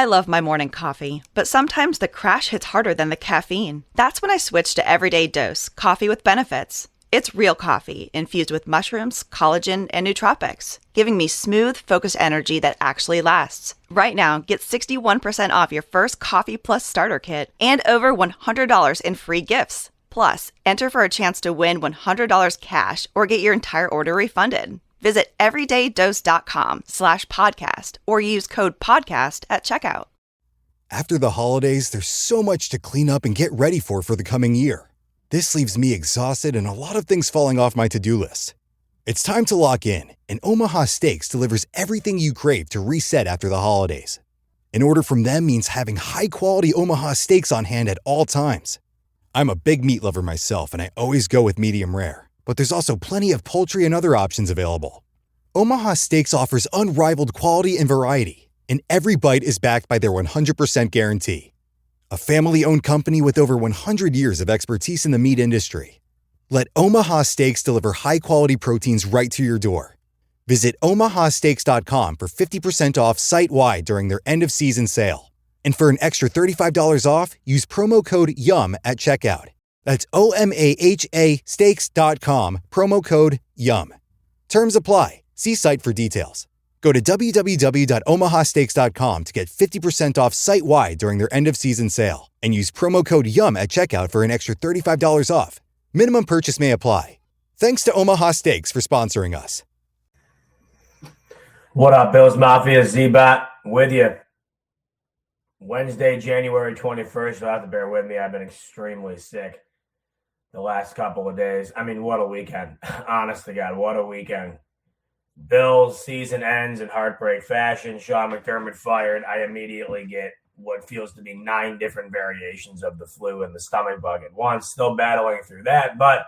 I love my morning coffee, but sometimes the crash hits harder than the caffeine. That's when I switch to Everyday Dose, coffee with benefits. It's real coffee, infused with mushrooms, collagen, and nootropics, giving me smooth, focused energy that actually lasts. Right now, get 61% off your first Coffee Plus starter kit and over $100 in free gifts. Plus, enter for a chance to win $100 cash or get your entire order refunded. Visit everydaydose.com/podcast or use code PODCAST at checkout. After the holidays, there's so much to clean up and get ready for the coming year. This leaves me exhausted and a lot of things falling off my to-do list. It's time to lock in, and Omaha Steaks delivers everything you crave to reset after the holidays. An order from them means having high-quality Omaha Steaks on hand at all times. I'm a big meat lover myself, and I always go with medium rare. But there's also plenty of poultry and other options available. Omaha Steaks offers unrivaled quality and variety, and every bite is backed by their 100% guarantee. A family-owned company with over 100 years of expertise in the meat industry. Let Omaha Steaks deliver high-quality proteins right to your door. Visit omahasteaks.com for 50% off site-wide during their end-of-season sale. And for an extra $35 off, use promo code YUM at checkout. That's OMAHA steaks.com, promo code YUM. Terms apply. See site for details. Go to www.omahasteaks.com to get 50% off site-wide during their end-of-season sale. And use promo code YUM at checkout for an extra $35 off. Minimum purchase may apply. Thanks to Omaha Steaks for sponsoring us. What up, Bills Mafia? Z-Bat with you. Wednesday, January 21st. You'll have to bear with me. I've been extremely sick the last couple of days. I mean, what a weekend. Honest to God, what a weekend. Bills season ends in heartbreak fashion. Sean McDermott fired. I immediately get what feels to be 9 different variations of the flu and the stomach bug at once. Still battling through that, but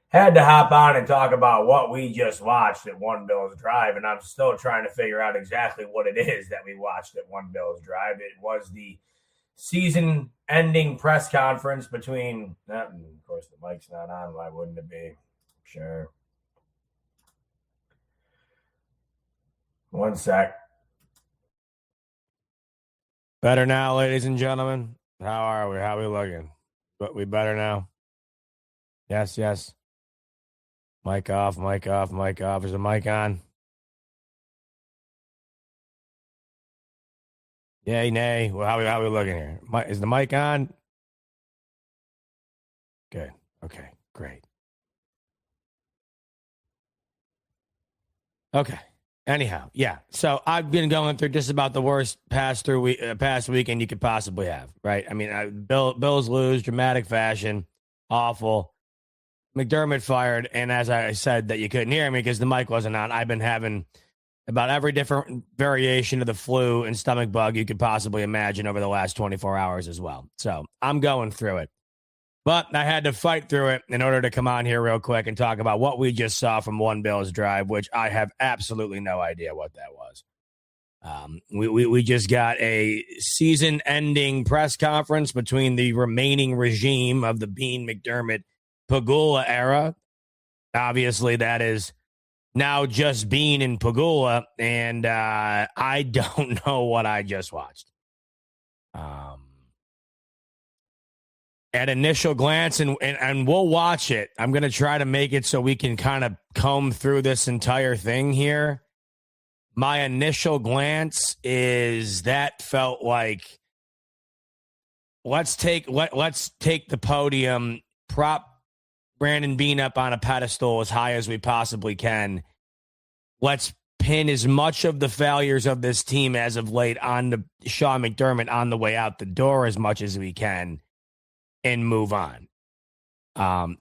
had to hop on and talk about what we just watched at One Bills Drive, and I'm still trying to figure out exactly what it is that we watched at One Bills Drive. It was the season-ending press conference between, of course, the mic's not on. Why wouldn't it be? Sure. One sec. Better now, ladies and gentlemen. How are we? How are we looking? But we better now. Yes, yes. Mic off, mic off, mic off. Is the mic on? Yay, nay. Well, how are we looking here? Is the mic on? Good. Okay, great. Okay. Anyhow, yeah. So I've been going through just about the worst past weekend you could possibly have, right? I mean, Bills lose, dramatic fashion, awful. McDermott fired, and as I said that you couldn't hear me because the mic wasn't on, I've been having about every different variation of the flu and stomach bug you could possibly imagine over the last 24 hours as well. So I'm going through it. But I had to fight through it in order to come on here real quick and talk about what we just saw from One Bills Drive, which I have absolutely no idea what that was. We just got a season-ending press conference between the remaining regime of the Beane McDermott Pegula era. Obviously, that is now just Beane and Pegula, and I don't know what I just watched. At initial glance, and we'll watch it. I'm going to try to make it so we can kind of comb through this entire thing here. My initial glance is that felt like let's take the podium, prop Brandon Beane up on a pedestal as high as we possibly can. Let's pin as much of the failures of this team as of late on the Sean McDermott on the way out the door as much as we can. And move on.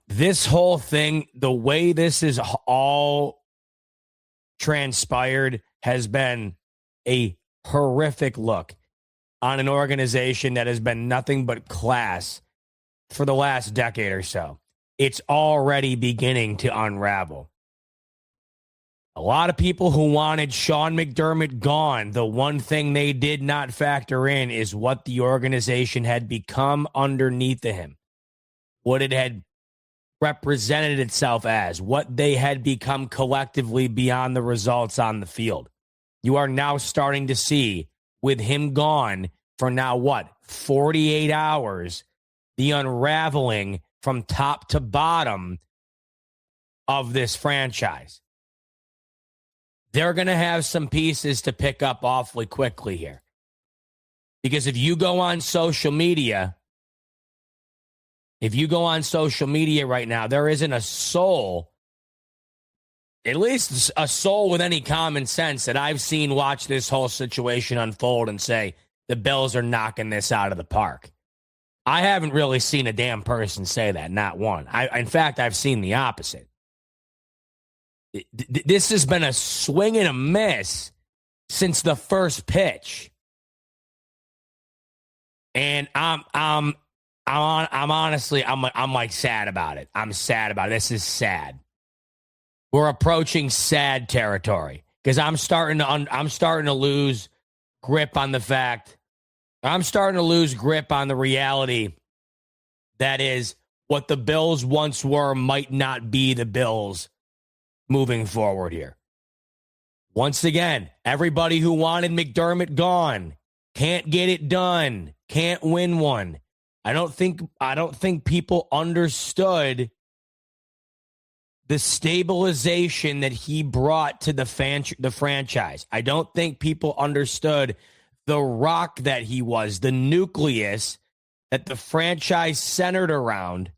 This whole thing, the way this is all transpired, has been a horrific look on an organization that has been nothing but class for the last decade or so. It's already beginning to unravel. A lot of people who wanted Sean McDermott gone, the one thing they did not factor in is what the organization had become underneath him, what it had represented itself as, what they had become collectively beyond the results on the field. You are now starting to see with him gone for now, 48 hours, the unraveling from top to bottom of this franchise. They're going to have some pieces to pick up awfully quickly here. Because if you go on social media right now, there isn't a soul, at least a soul with any common sense that I've seen watch this whole situation unfold and say, the Bills are knocking this out of the park. I haven't really seen a damn person say that, not one. In fact, I've seen the opposite. This has been a swing and a miss since the first pitch. And I'm honestly like sad about it. I'm sad about it. This is sad. We're approaching sad territory because I'm starting to lose grip on the fact. I'm starting to lose grip on the reality that is what the Bills once were might not be the Bills moving forward here. Once again, everybody who wanted McDermott gone can't get it done, can't win one. I don't think people understood the stabilization that he brought to the franchise. I don't think people understood the rock that he was, the nucleus that the franchise centered around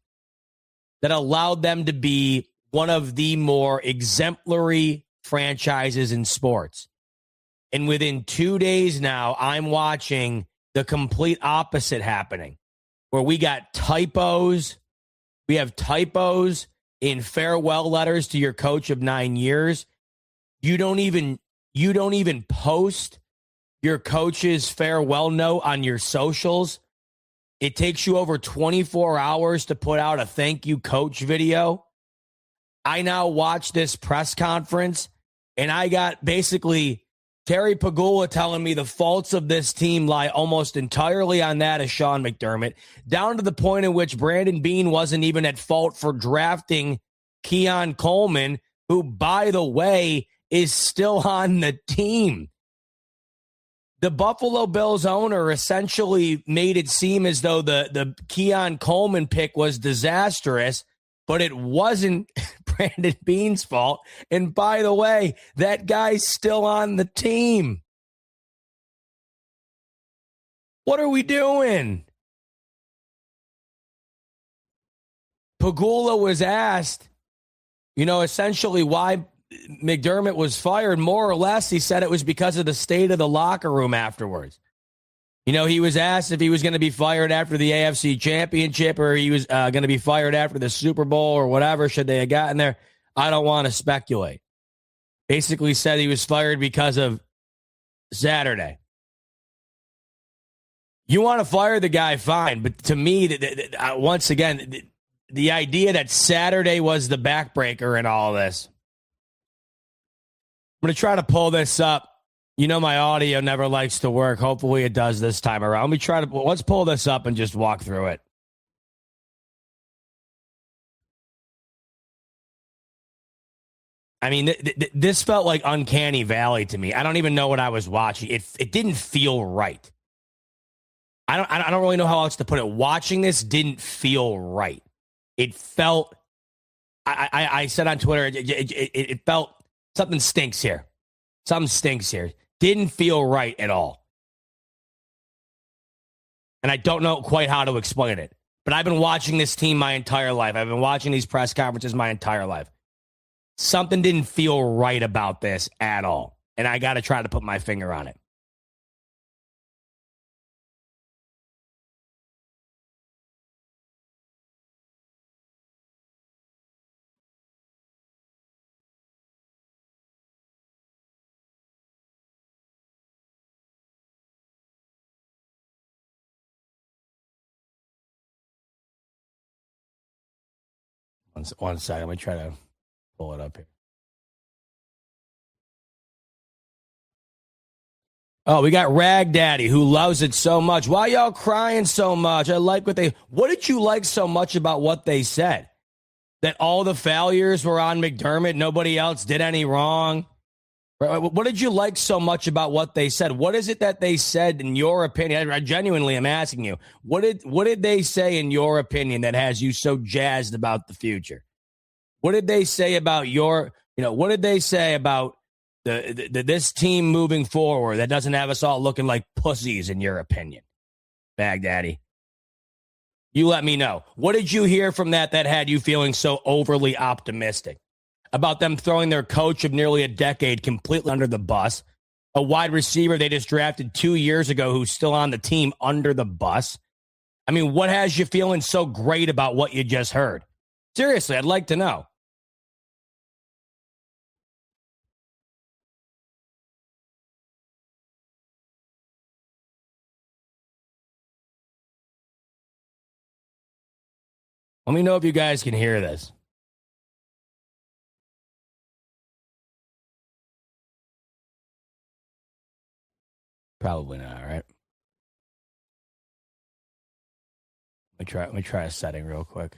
that allowed them to be one of the more exemplary franchises in sports. And within 2 days now, I'm watching the complete opposite happening, where we got typos. We have typos in farewell letters to your coach of 9 years. You don't even post your coach's farewell note on your socials. It takes you over 24 hours to put out a thank you coach video. I now watch this press conference, and I got basically Terry Pegula telling me the faults of this team lie almost entirely on that of Sean McDermott, down to the point in which Brandon Beane wasn't even at fault for drafting Keon Coleman, who, by the way, is still on the team. The Buffalo Bills owner essentially made it seem as though the Keon Coleman pick was disastrous, but it wasn't Brandon Beane's fault. And by the way, that guy's still on the team. What are we doing? Pegula was asked, essentially why McDermott was fired. More or less, he said it was because of the state of the locker room afterwards. He was asked if he was going to be fired after the AFC Championship or he was going to be fired after the Super Bowl or whatever, should they have gotten there. I don't want to speculate. Basically said he was fired because of Saturday. You want to fire the guy, fine. But to me, once again, the idea that Saturday was the backbreaker in all of this. I'm going to try to pull this up. My audio never likes to work. Hopefully it does this time around. Let's pull this up and just walk through it. I mean, this felt like Uncanny Valley to me. I don't even know what I was watching. It didn't feel right. I don't really know how else to put it. Watching this didn't feel right. It felt, I said on Twitter, it felt something stinks here. Something stinks here. Didn't feel right at all. And I don't know quite how to explain it. But I've been watching this team my entire life. I've been watching these press conferences my entire life. Something didn't feel right about this at all. And I got to try to put my finger on it. One second. Let me try to pull it up here. Oh, we got Rag Daddy, who loves it so much. Why y'all crying so much? I like what did you like so much about what they said? That all the failures were on McDermott, nobody else did any wrong? What did you like so much about what they said? What is it that they said, in your opinion? I genuinely am asking you. What did they say, in your opinion, that has you so jazzed about the future? What did they say about what did they say about this team moving forward that doesn't have us all looking like pussies, in your opinion, Baghdaddy? You let me know. What did you hear from that had you feeling so overly optimistic about them throwing their coach of nearly a decade completely under the bus, a wide receiver they just drafted 2 years ago who's still on the team under the bus? I mean, what has you feeling so great about what you just heard? Seriously, I'd like to know. Let me know if you guys can hear this. Probably not, right? Let me try a setting real quick.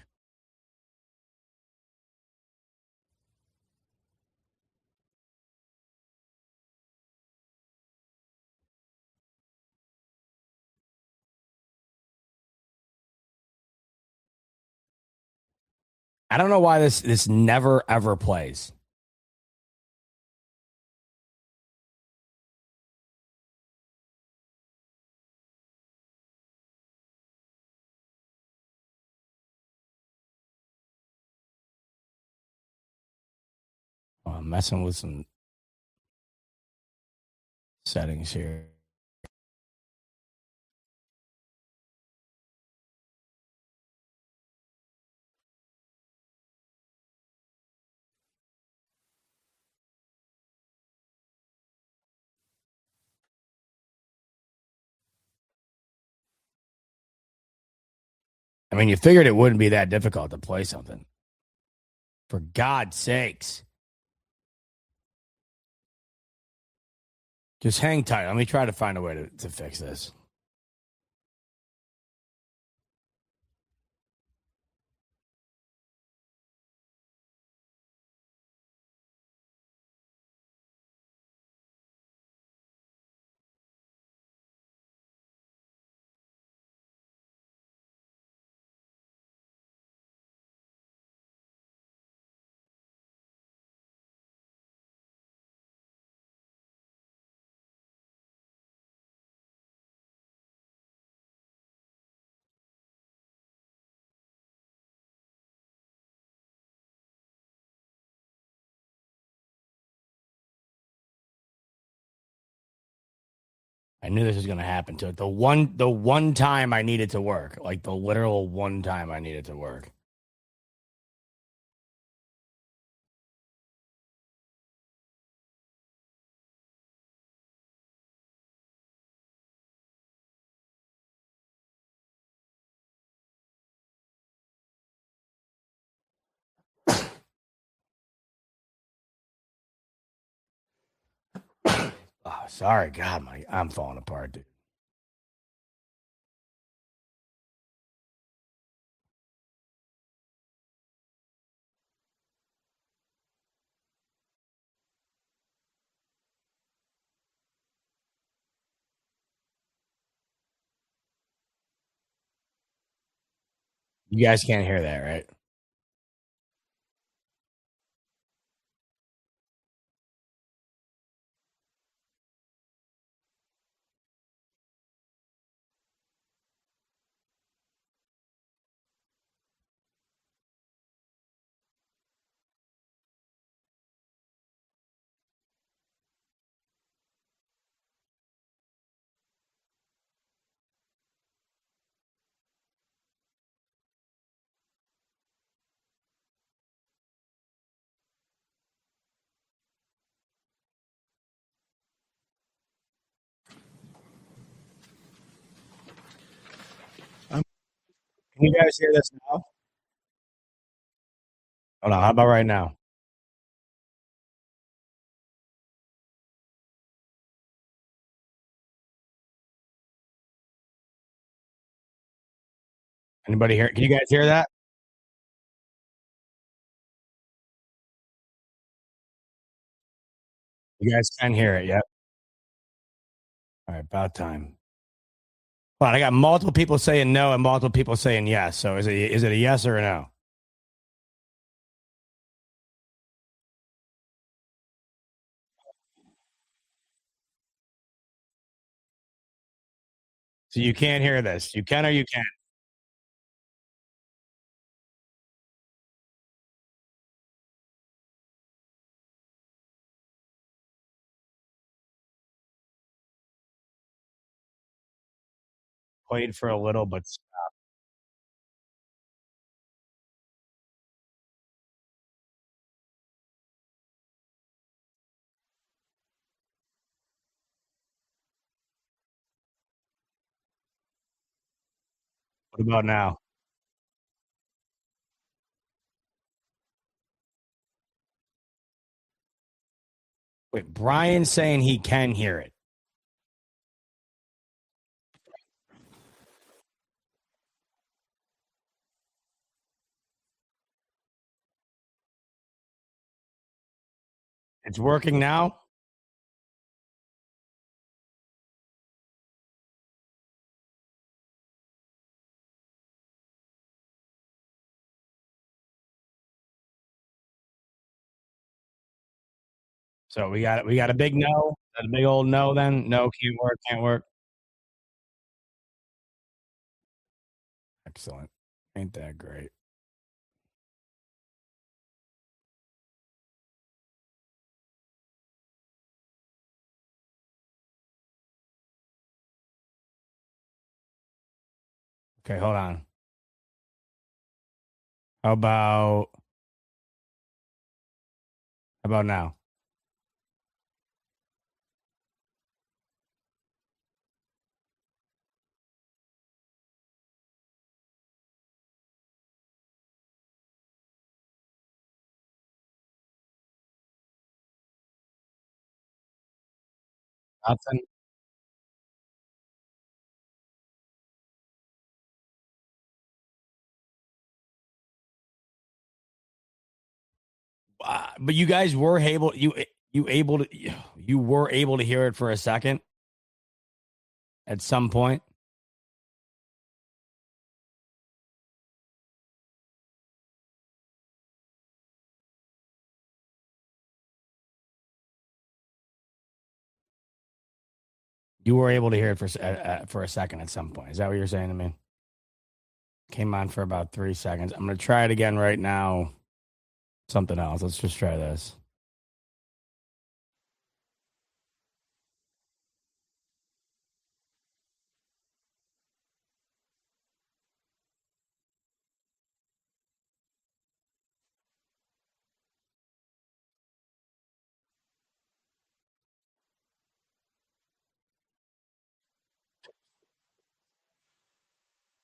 I don't know why this never ever plays. Oh, I'm messing with some settings here. I mean, you figured it wouldn't be that difficult to play something. For God's sakes. Just hang tight. Let me try to find a way to fix this. I knew this was going to happen to it. The one time I needed to work, like the literal one time I needed to work. Oh, sorry, God, I'm falling apart, dude. You guys can't hear that, right? Can you guys hear this now? Hold on. How about right now? Anybody hear? Can you guys hear that? You guys can hear it, yep. All right, about time. Well, I got multiple people saying no and multiple people saying yes. So is it a yes or a no? So you can't hear this. You can or you can't. Played for a little, but what about now? Wait, Brian's saying he can hear it. It's working now? So we got a big no, a big old no then. No, can't work, can't work. Excellent. Ain't that great? Okay, hold on. How about now? Nothing. But you guys were able you were able to hear it for a second at some point. You were able to hear it for a second at some point. Is that what you're saying to me? Came on for about 3 seconds. I'm going to try it again right now. Something else. Let's just try this.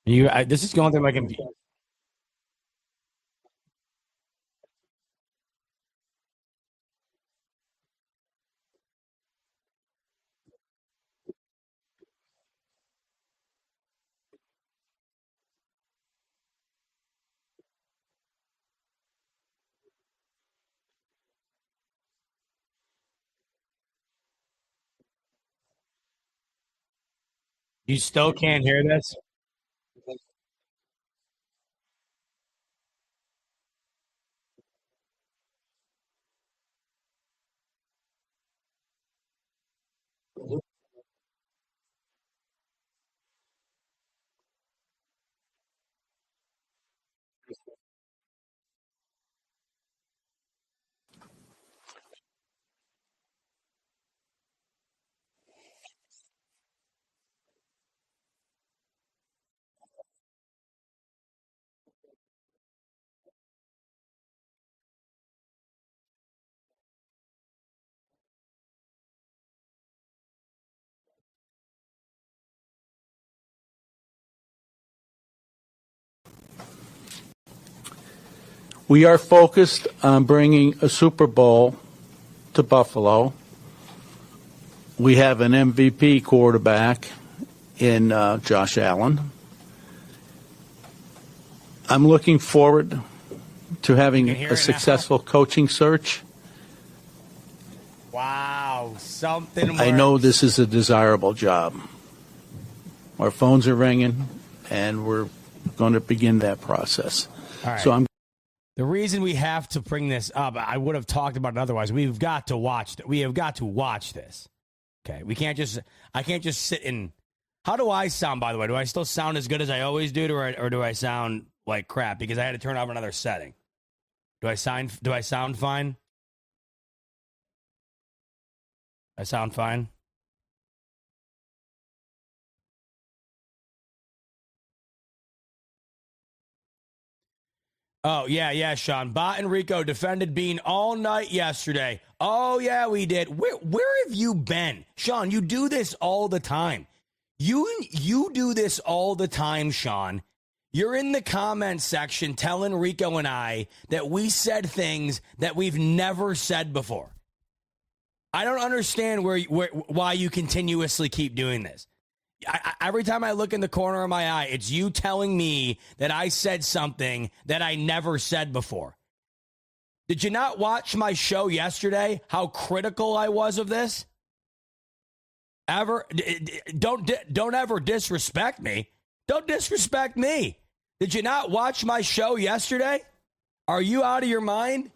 This is going through my computer. You still can't hear this? We are focused on bringing a Super Bowl to Buffalo. We have an MVP quarterback in Josh Allen. I'm looking forward to having a successful coaching search. Wow. go. Something works. I know this is a desirable job. Our phones are ringing, and we're going to begin that process. All right. So The reason we have to bring this up, I would have talked about it otherwise. We've got to watch. We have got to watch this. Okay, I can't just sit in. How do I sound, by the way? Do I still sound as good as I always do, or do I sound like crap because I had to turn off another setting? Do I sound fine? I sound fine? Oh, yeah, Sean. Bot and Rico defended Beane all night yesterday. Oh, yeah, we did. Where have you been? Sean, you do this all the time. You do this all the time, Sean. You're in the comment section telling Rico and I that we said things that we've never said before. I don't understand why you continuously keep doing this. Every time I look in the corner of my eye, it's you telling me that I said something that I never said before. Did you not watch my show yesterday? How critical I was of this? Don't ever disrespect me. Don't disrespect me. Did you not watch my show yesterday? Are you out of your mind?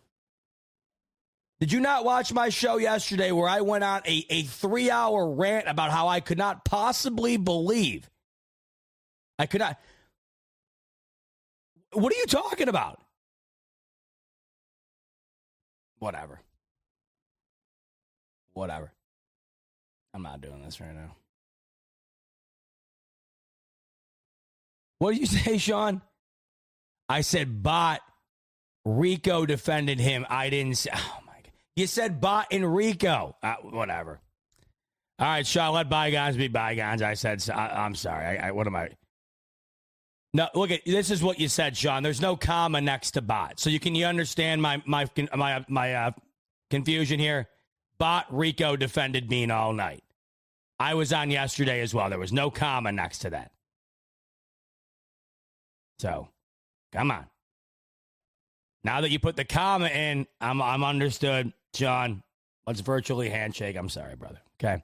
Did you not watch my show yesterday where I went on a 3-hour rant about how I could not possibly believe? I could not. What are you talking about? Whatever. I'm not doing this right now. What did you say, Sean? I said bot. Rico defended him. I didn't say. Oh, my God. You said bot and Rico. Whatever. All right, Sean, let bygones be bygones. I said, I'm sorry. What am I? No, look at this is what you said, Sean. There's no comma next to bot. So you understand my confusion here? Bot Rico defended Beane all night. I was on yesterday as well. There was no comma next to that. So, come on. Now that you put the comma in, I'm understood. Sean, let's virtually handshake. I'm sorry, brother. Okay.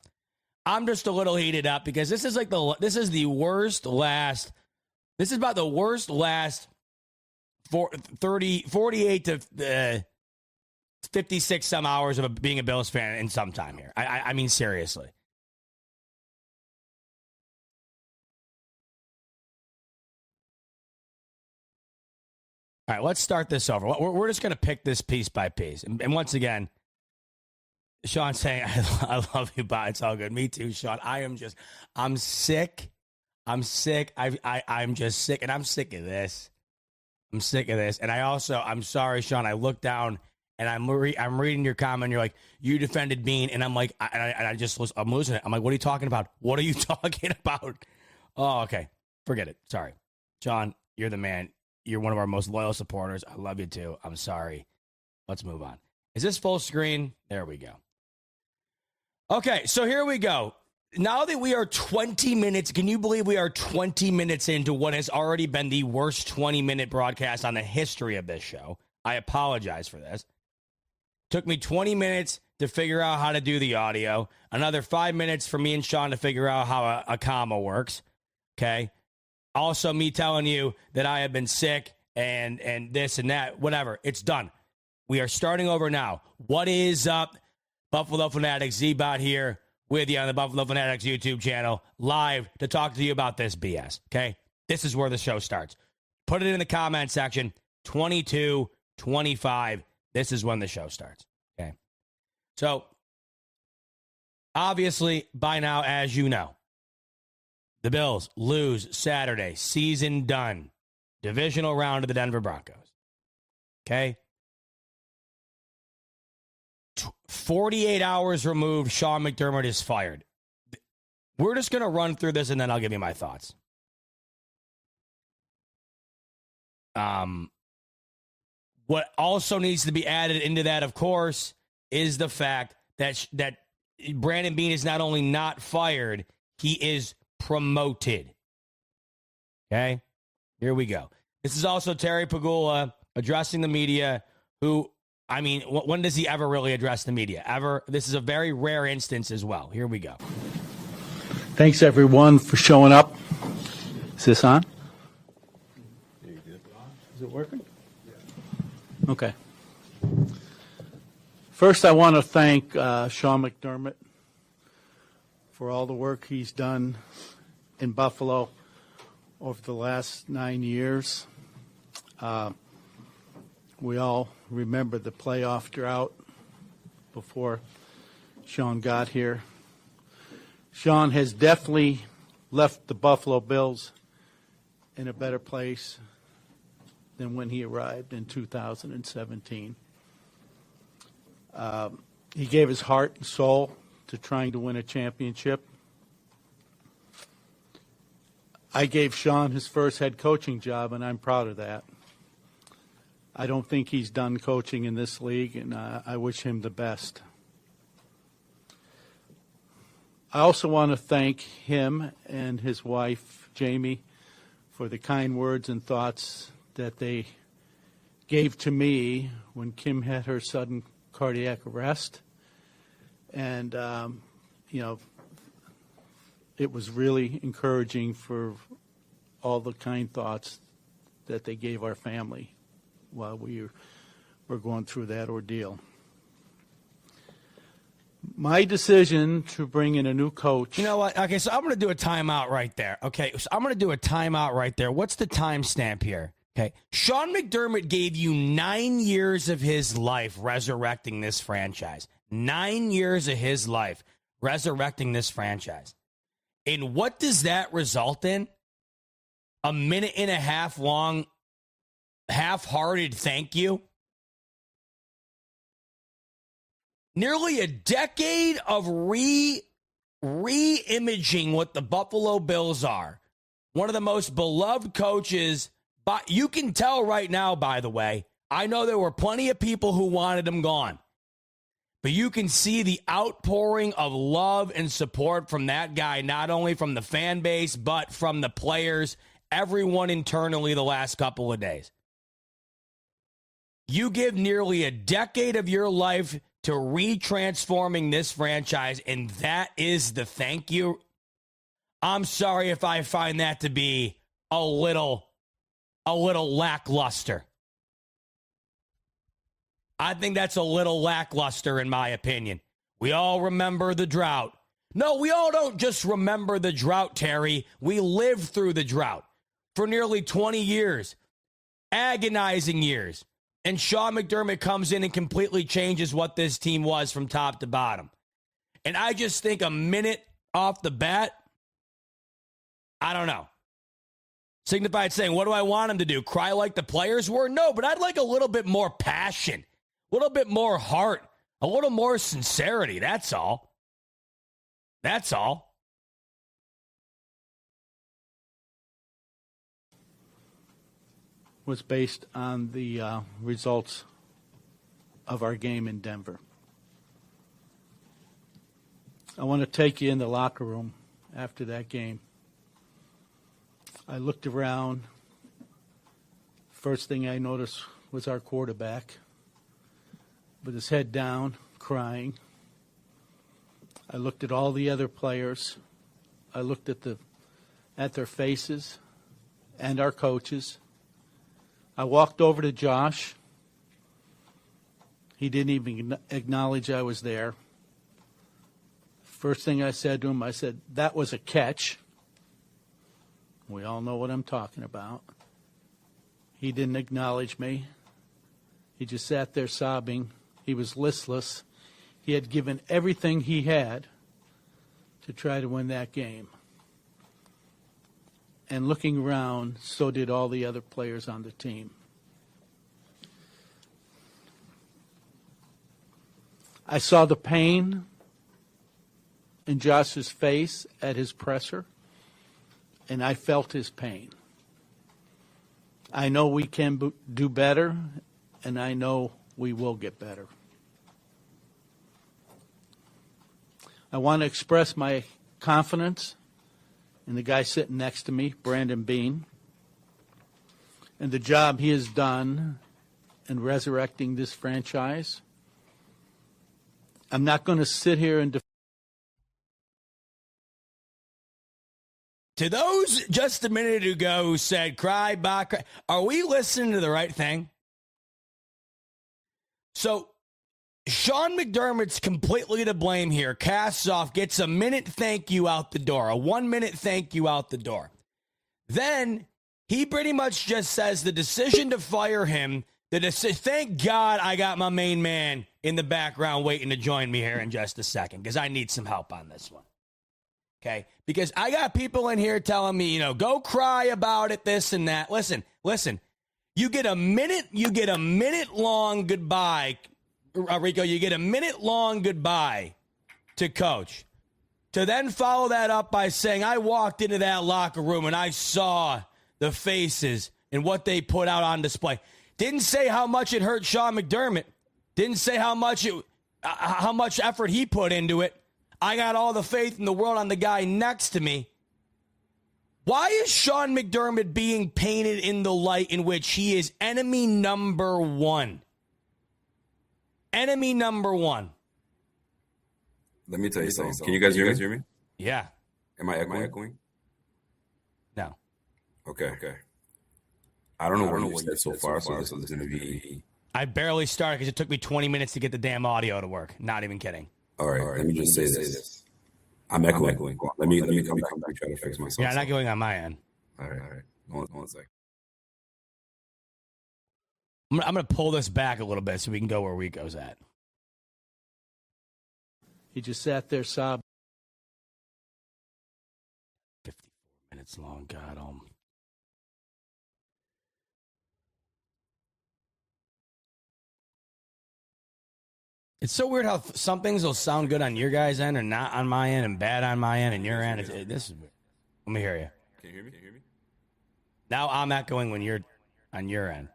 I'm just a little heated up because this is about the worst last 48 to 56 some hours of being a Bills fan in some time here. I mean, seriously. All right, let's start this over. We're just going to pick this piece by piece. And once again, Sean saying, I love you, bot. It's all good. Me too, Sean. I'm sick. I'm sick. I'm just sick. And I'm sick of this. I'm sick of this. And I'm sorry, Sean. I look down and I'm reading your comment. And you're like, you defended Beane. And I'm like, I'm losing it. I'm like, what are you talking about? What are you talking about? Oh, okay. Forget it. Sorry. Sean, you're the man. You're one of our most loyal supporters. I love you too. I'm sorry. Let's move on. Is this full screen? There we go. Okay, so here we go. Now that we are 20 minutes, can you believe we are 20 minutes into what has already been the worst 20-minute broadcast on the history of this show? I apologize for this. Took me 20 minutes to figure out how to do the audio. Another 5 minutes for me and Sean to figure out how a comma works. Okay? Also, me telling you that I have been sick and this and that, whatever. It's done. We are starting over now. What is up? Buffalo Fanatics, Z-Bot here with you on the Buffalo Fanatics YouTube channel, live to talk to you about this BS, okay? This is where the show starts. Put it in the comment section, 22, 25. This is when the show starts, okay? So, obviously, by now, as you know, the Bills lose Saturday. Season done. Divisional round of the Denver Broncos. Okay? 48 hours removed, Sean McDermott is fired. We're just going to run through this, and then I'll give you my thoughts. What also needs to be added into that, of course, is the fact that Brandon Beane is not only not fired, he is promoted. Okay, here we go. This is also Terry Pegula addressing the media, who I mean, when does he ever really address the media? Ever? This is a very rare instance as well. Here we go. Thanks, everyone, for showing up. Is this on? Is it working? Okay. First, I want to thank Sean McDermott for all the work he's done in Buffalo over the last 9 years. We all remember the playoff drought before Sean got here. Sean has definitely left the Buffalo Bills in a better place than when he arrived in 2017. He gave his heart and soul to trying to win a championship. I gave Sean his first head coaching job, and I'm proud of that. I don't think he's done coaching in this league, and I wish him the best. I also want to thank him and his wife, Jamie, for the kind words and thoughts that they gave to me when Kim had her sudden cardiac arrest. And, it was really encouraging for all the kind thoughts that they gave our family while we were going through that ordeal. My decision to bring in a new coach. You know what? Okay, so I'm going to do a timeout right there. Okay, so I'm going to do a timeout right there. What's the timestamp here? Okay, Sean McDermott gave you 9 years of his life resurrecting this franchise. 9 years of his life resurrecting this franchise. And what does that result in? A minute and a half long, half-hearted thank you? Nearly a decade of re-imaging what the Buffalo Bills are. One of the most beloved coaches. But you can tell right now, by the way, I know there were plenty of people who wanted him gone. But you can see the outpouring of love and support from that guy, not only from the fan base, but from the players, everyone internally the last couple of days. You give nearly a decade of your life to retransforming this franchise, and that is the thank you. I'm sorry if I find that to be a little lackluster. I think that's a little lackluster in my opinion. We all remember the drought. No, we all don't just remember the drought, Terry. We lived through the drought for nearly 20 years, agonizing years. And Sean McDermott comes in and completely changes what this team was from top to bottom. And I just think a minute off the bat, I don't know. Signified saying, what do I want him to do? Cry like the players were? No, but I'd like a little bit more passion, a little bit more heart, a little more sincerity. That's all. That's all. Was based on the results of our game in Denver. I want to take you in the locker room after that game. I looked around. First thing I noticed was our quarterback with his head down, crying. I looked at all the other players. I looked at their faces and our coaches. I walked over to Josh. He didn't even acknowledge I was there. First thing I said to him, I said, that was a catch. We all know what I'm talking about. He didn't acknowledge me. He just sat there sobbing. He was listless. He had given everything he had to try to win that game. And looking around, so did all the other players on the team. I saw the pain in Josh's face at his presser, and I felt his pain. I know we can do better, and I know we will get better. I want to express my confidence in the guy sitting next to me, Brandon Beane, and the job he has done and resurrecting this franchise. I'm not going to sit here and To those just a minute ago who said, cry, bye, cry, are we listening to the right thing? So, Sean McDermott's completely to blame here. Casts off, gets a minute thank you out the door, a 1 minute thank you out the door. Then he pretty much just says the decision to fire him, thank God I got my main man in the background waiting to join me here in just a second because I need some help on this one. Okay, because I got people in here telling me, go cry about it, this and that. Listen. You get a minute long goodbye, Rico. You get a minute long goodbye to Coach. To then follow that up by saying, I walked into that locker room and I saw the faces and what they put out on display. Didn't say how much it hurt Sean McDermott. Didn't say how much effort he put into it. I got all the faith in the world on the guy next to me. Why is Sean McDermott being painted in the light in which he is enemy number one? Enemy number one. Let me tell you something. Can you guys hear me? Yeah. Am I echoing? No. Okay. I don't know what you said so far, so this is going to be... I barely started because it took me 20 minutes to get the damn audio to work. Not even kidding. All right, let me just say this. I'm echoing. Let me come back and try to fix myself. Yeah, not going on my end. All right. Hold on a second. I'm going to pull this back a little bit so we can go where Rico's at. He just sat there sobbing. 54 minutes long, God. It's so weird how some things will sound good on your guys' end and not on my end and bad on my end and your end. This is weird. Let me hear you. Can you hear me? Now I'm echoing when you're on your end.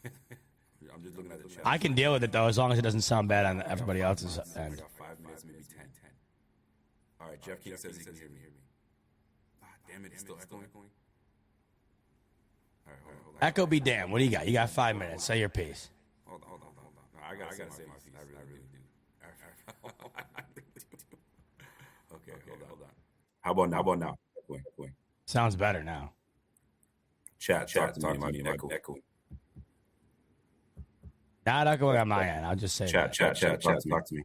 I'm just looking at the chat. I can deal with it, though, as long as it doesn't sound bad on everybody else's end. 5 minutes, maybe 10. All right, Jeff King says he can hear me. Ah, damn it, it's still echoing. All right, hold on. Echo be damned. What do you got? You got 5 minutes. Say your piece. Hold on. No, I gotta say my piece. I really do. Okay, hold on. How about now? Echoing. Sounds better now. Chat. Talk to me. Echoing. Not echoing on my end. I'll just say Chat. Talk to me.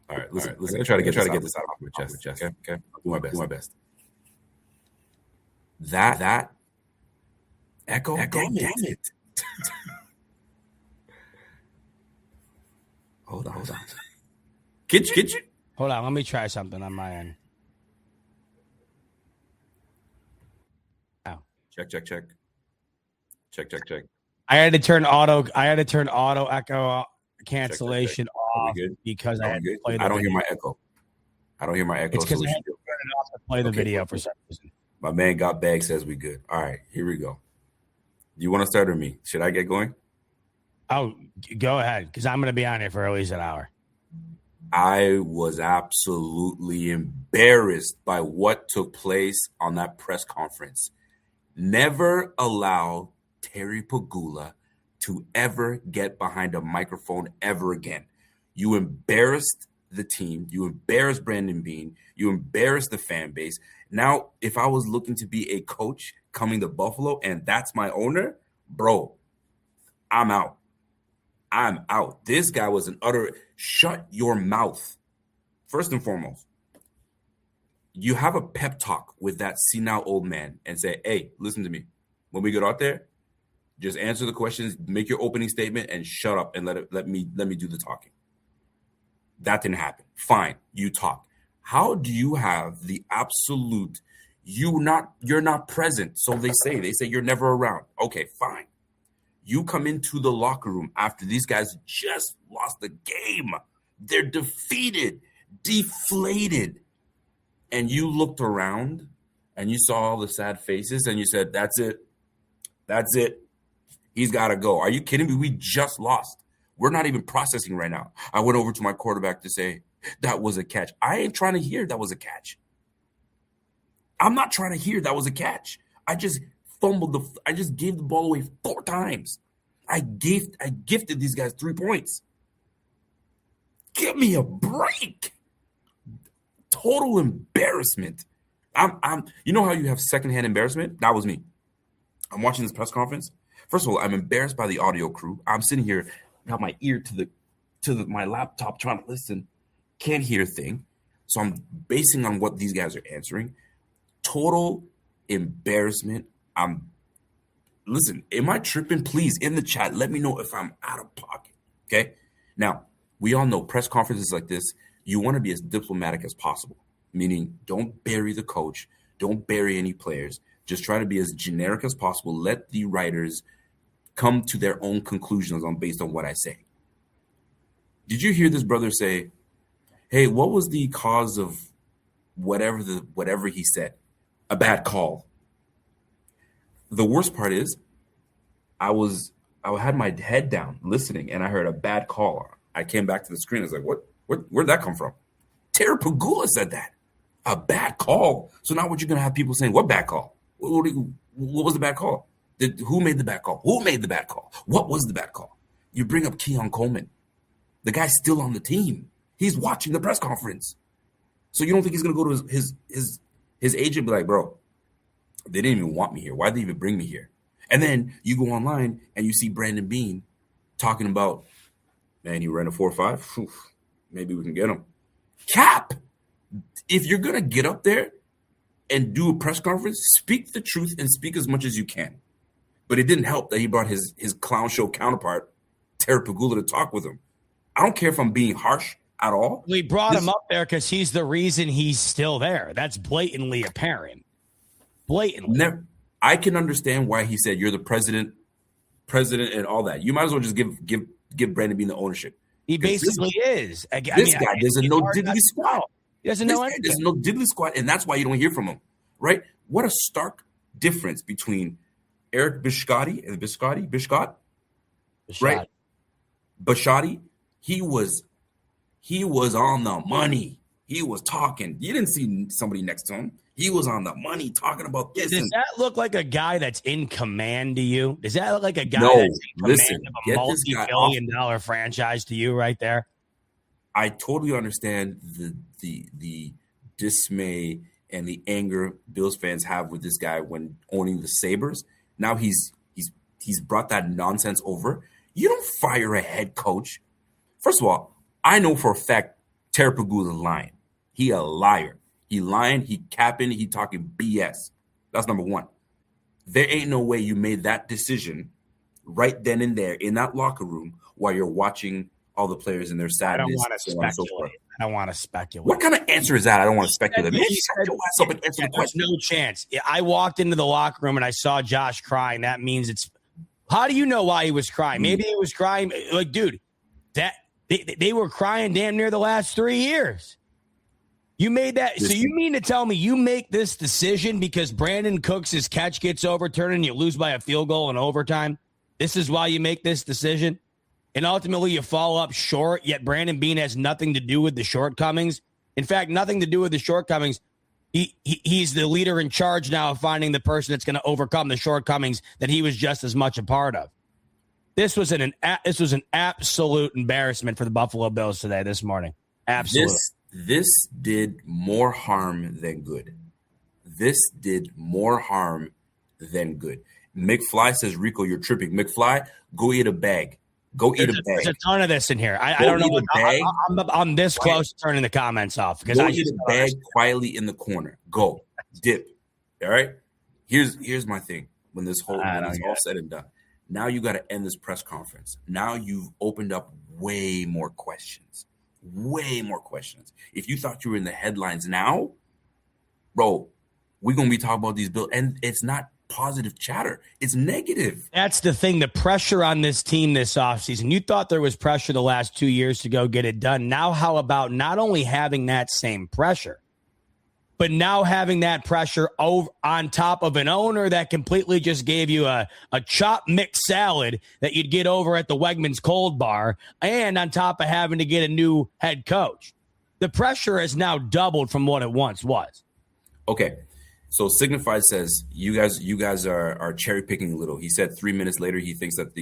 All right, listen. Let me try to get this out of my chest. Okay. I'll do my best. That echo. Damn it. Hold on. Get you? Hold on. Let me try something on my end. Oh. Check. I had to turn auto echo cancellation off because I had to play the I don't video. hear my echo. It's because I had to turn it off to play the video for some reason. My man got bag says we good. All right, here we go. Do you want to start or me? Should I get going? Oh, go ahead, because I'm going to be on here for at least an hour. I was absolutely embarrassed by what took place on that press conference. Never allow Terry Pegula to ever get behind a microphone ever again. You embarrassed the team. You embarrassed Brandon Beane. You embarrassed the fan base. Now, if I was looking to be a coach coming to Buffalo and that's my owner, bro, I'm out. This guy was an utter shut your mouth. First and foremost, you have a pep talk with that senile old man and say, hey, listen to me. When we get out there, just answer the questions, make your opening statement, and shut up and let me do the talking. That didn't happen. Fine, you talk. How do you have the absolute you're not present? So they say you're never around. Okay, fine. You come into the locker room after these guys just lost the game. They're defeated, deflated. And you looked around and you saw all the sad faces and you said, that's it. He's got to go. Are you kidding me? We just lost. We're not even processing right now. I went over to my quarterback to say, that was a catch. I ain't trying to hear that was a catch. I'm not trying to hear that was a catch. I just I just gave the ball away 4 times. I gifted these guys 3 points. Give me a break. Total embarrassment. You know how you have secondhand embarrassment? That was me. I'm watching this press conference. First of all, I'm embarrassed by the audio crew. I'm sitting here, got my ear to my laptop trying to listen. Can't hear a thing. So I'm basing on what these guys are answering. Total embarrassment. Listen, am I tripping? Please, in the chat, let me know if I'm out of pocket. Okay? Now, we all know press conferences like this, you want to be as diplomatic as possible, meaning don't bury the coach, don't bury any players. Just try to be as generic as possible. Let the writers come to their own conclusions based on what I say. Did you hear this brother say, hey, what was the cause of whatever he said? A bad call. The worst part is I had my head down listening and I heard a bad call. I came back to the screen. I was like, where'd that come from? Terry Pegula said that. A bad call. So now what you're going to have people saying, what bad call? What was the bad call? Who made the bad call? Who made the bad call? What was the bad call? You bring up Keon Coleman. The guy's still on the team. He's watching the press conference. So you don't think he's going to go to his agent and be like, bro, they didn't even want me here. Why'd they even bring me here? And then you go online and you see Brandon Beane talking about, man, he ran a 4.5. Maybe we can get him. Cap, if you're going to get up there and do a press conference, speak the truth and speak as much as you can. But it didn't help that he brought his clown show counterpart, Terry Pegula, to talk with him. I don't care if I'm being harsh at all. We brought him up there because he's the reason he's still there. That's blatantly apparent. Blatantly. I can understand why he said you're the president and all that. You might as well just give Brandon Beane the ownership. He basically is. Guy doesn't know diddly squat. He doesn't know anything. There's no diddly squat, and that's why you don't hear from him, right? What a stark difference between Eric Biscotti, right? Biscotti, he was on the money. He was talking. You didn't see somebody next to him. He was on the money talking about this. Does that look like a guy that's in command to you? Does that look like a guy No, that's in command listen, of a get this guy multi-billion-dollar franchise to you right there? I totally understand the dismay and the anger Bills fans have with this guy when owning the Sabres. Now he's brought that nonsense over. You don't fire a head coach. First of all, I know for a fact Terry Pegula is lying. He a liar. He lying, he capping, he talking BS. That's number one. There ain't no way you made that decision right then and there in that locker room while you're watching all the players in their sadness. I don't want to speculate. I don't want to speculate. What kind of answer is that? I don't want to speculate. Man, shut your ass up and answer the question. No chance. I walked into the locker room and I saw Josh crying. That means it's – how do you know why he was crying? Maybe he was crying – like, dude, they were crying damn near the last 3 years. You made that. So you mean to tell me you make this decision because Brandon Cooks' catch gets overturned and you lose by a field goal in overtime? This is why you make this decision? And ultimately you fall up short, yet Brandon Beane has nothing to do with the shortcomings. In fact, nothing to do with the shortcomings. He's the leader in charge now of finding the person that's going to overcome the shortcomings that he was just as much a part of. This was an absolute embarrassment for the Buffalo Bills today, this morning. Absolutely. This did more harm than good. This did more harm than good. McFly says, Rico, you're tripping. McFly, go eat a bag. There's a ton of this in here. I don't know. I'm this close to turning the comments off. Because go eat a bag quietly in the corner. Go. Dip. All right? Here's my thing. When this all said and done. Now you got to end this press conference. Now you've opened up way more questions. Way more questions. If you thought you were in the headlines now, bro, we're going to be talking about these bills. And it's not positive chatter. It's negative. That's the thing. The pressure on this team this offseason. You thought there was pressure the last 2 years to go get it done. Now how about not only having that same pressure, but now having that pressure over on top of an owner that completely just gave you a chopped mixed salad that you'd get over at the Wegmans Cold Bar, and on top of having to get a new head coach. The pressure has now doubled from what it once was. Okay, So Signified says you guys are cherry picking a little. He said 3 minutes later he thinks that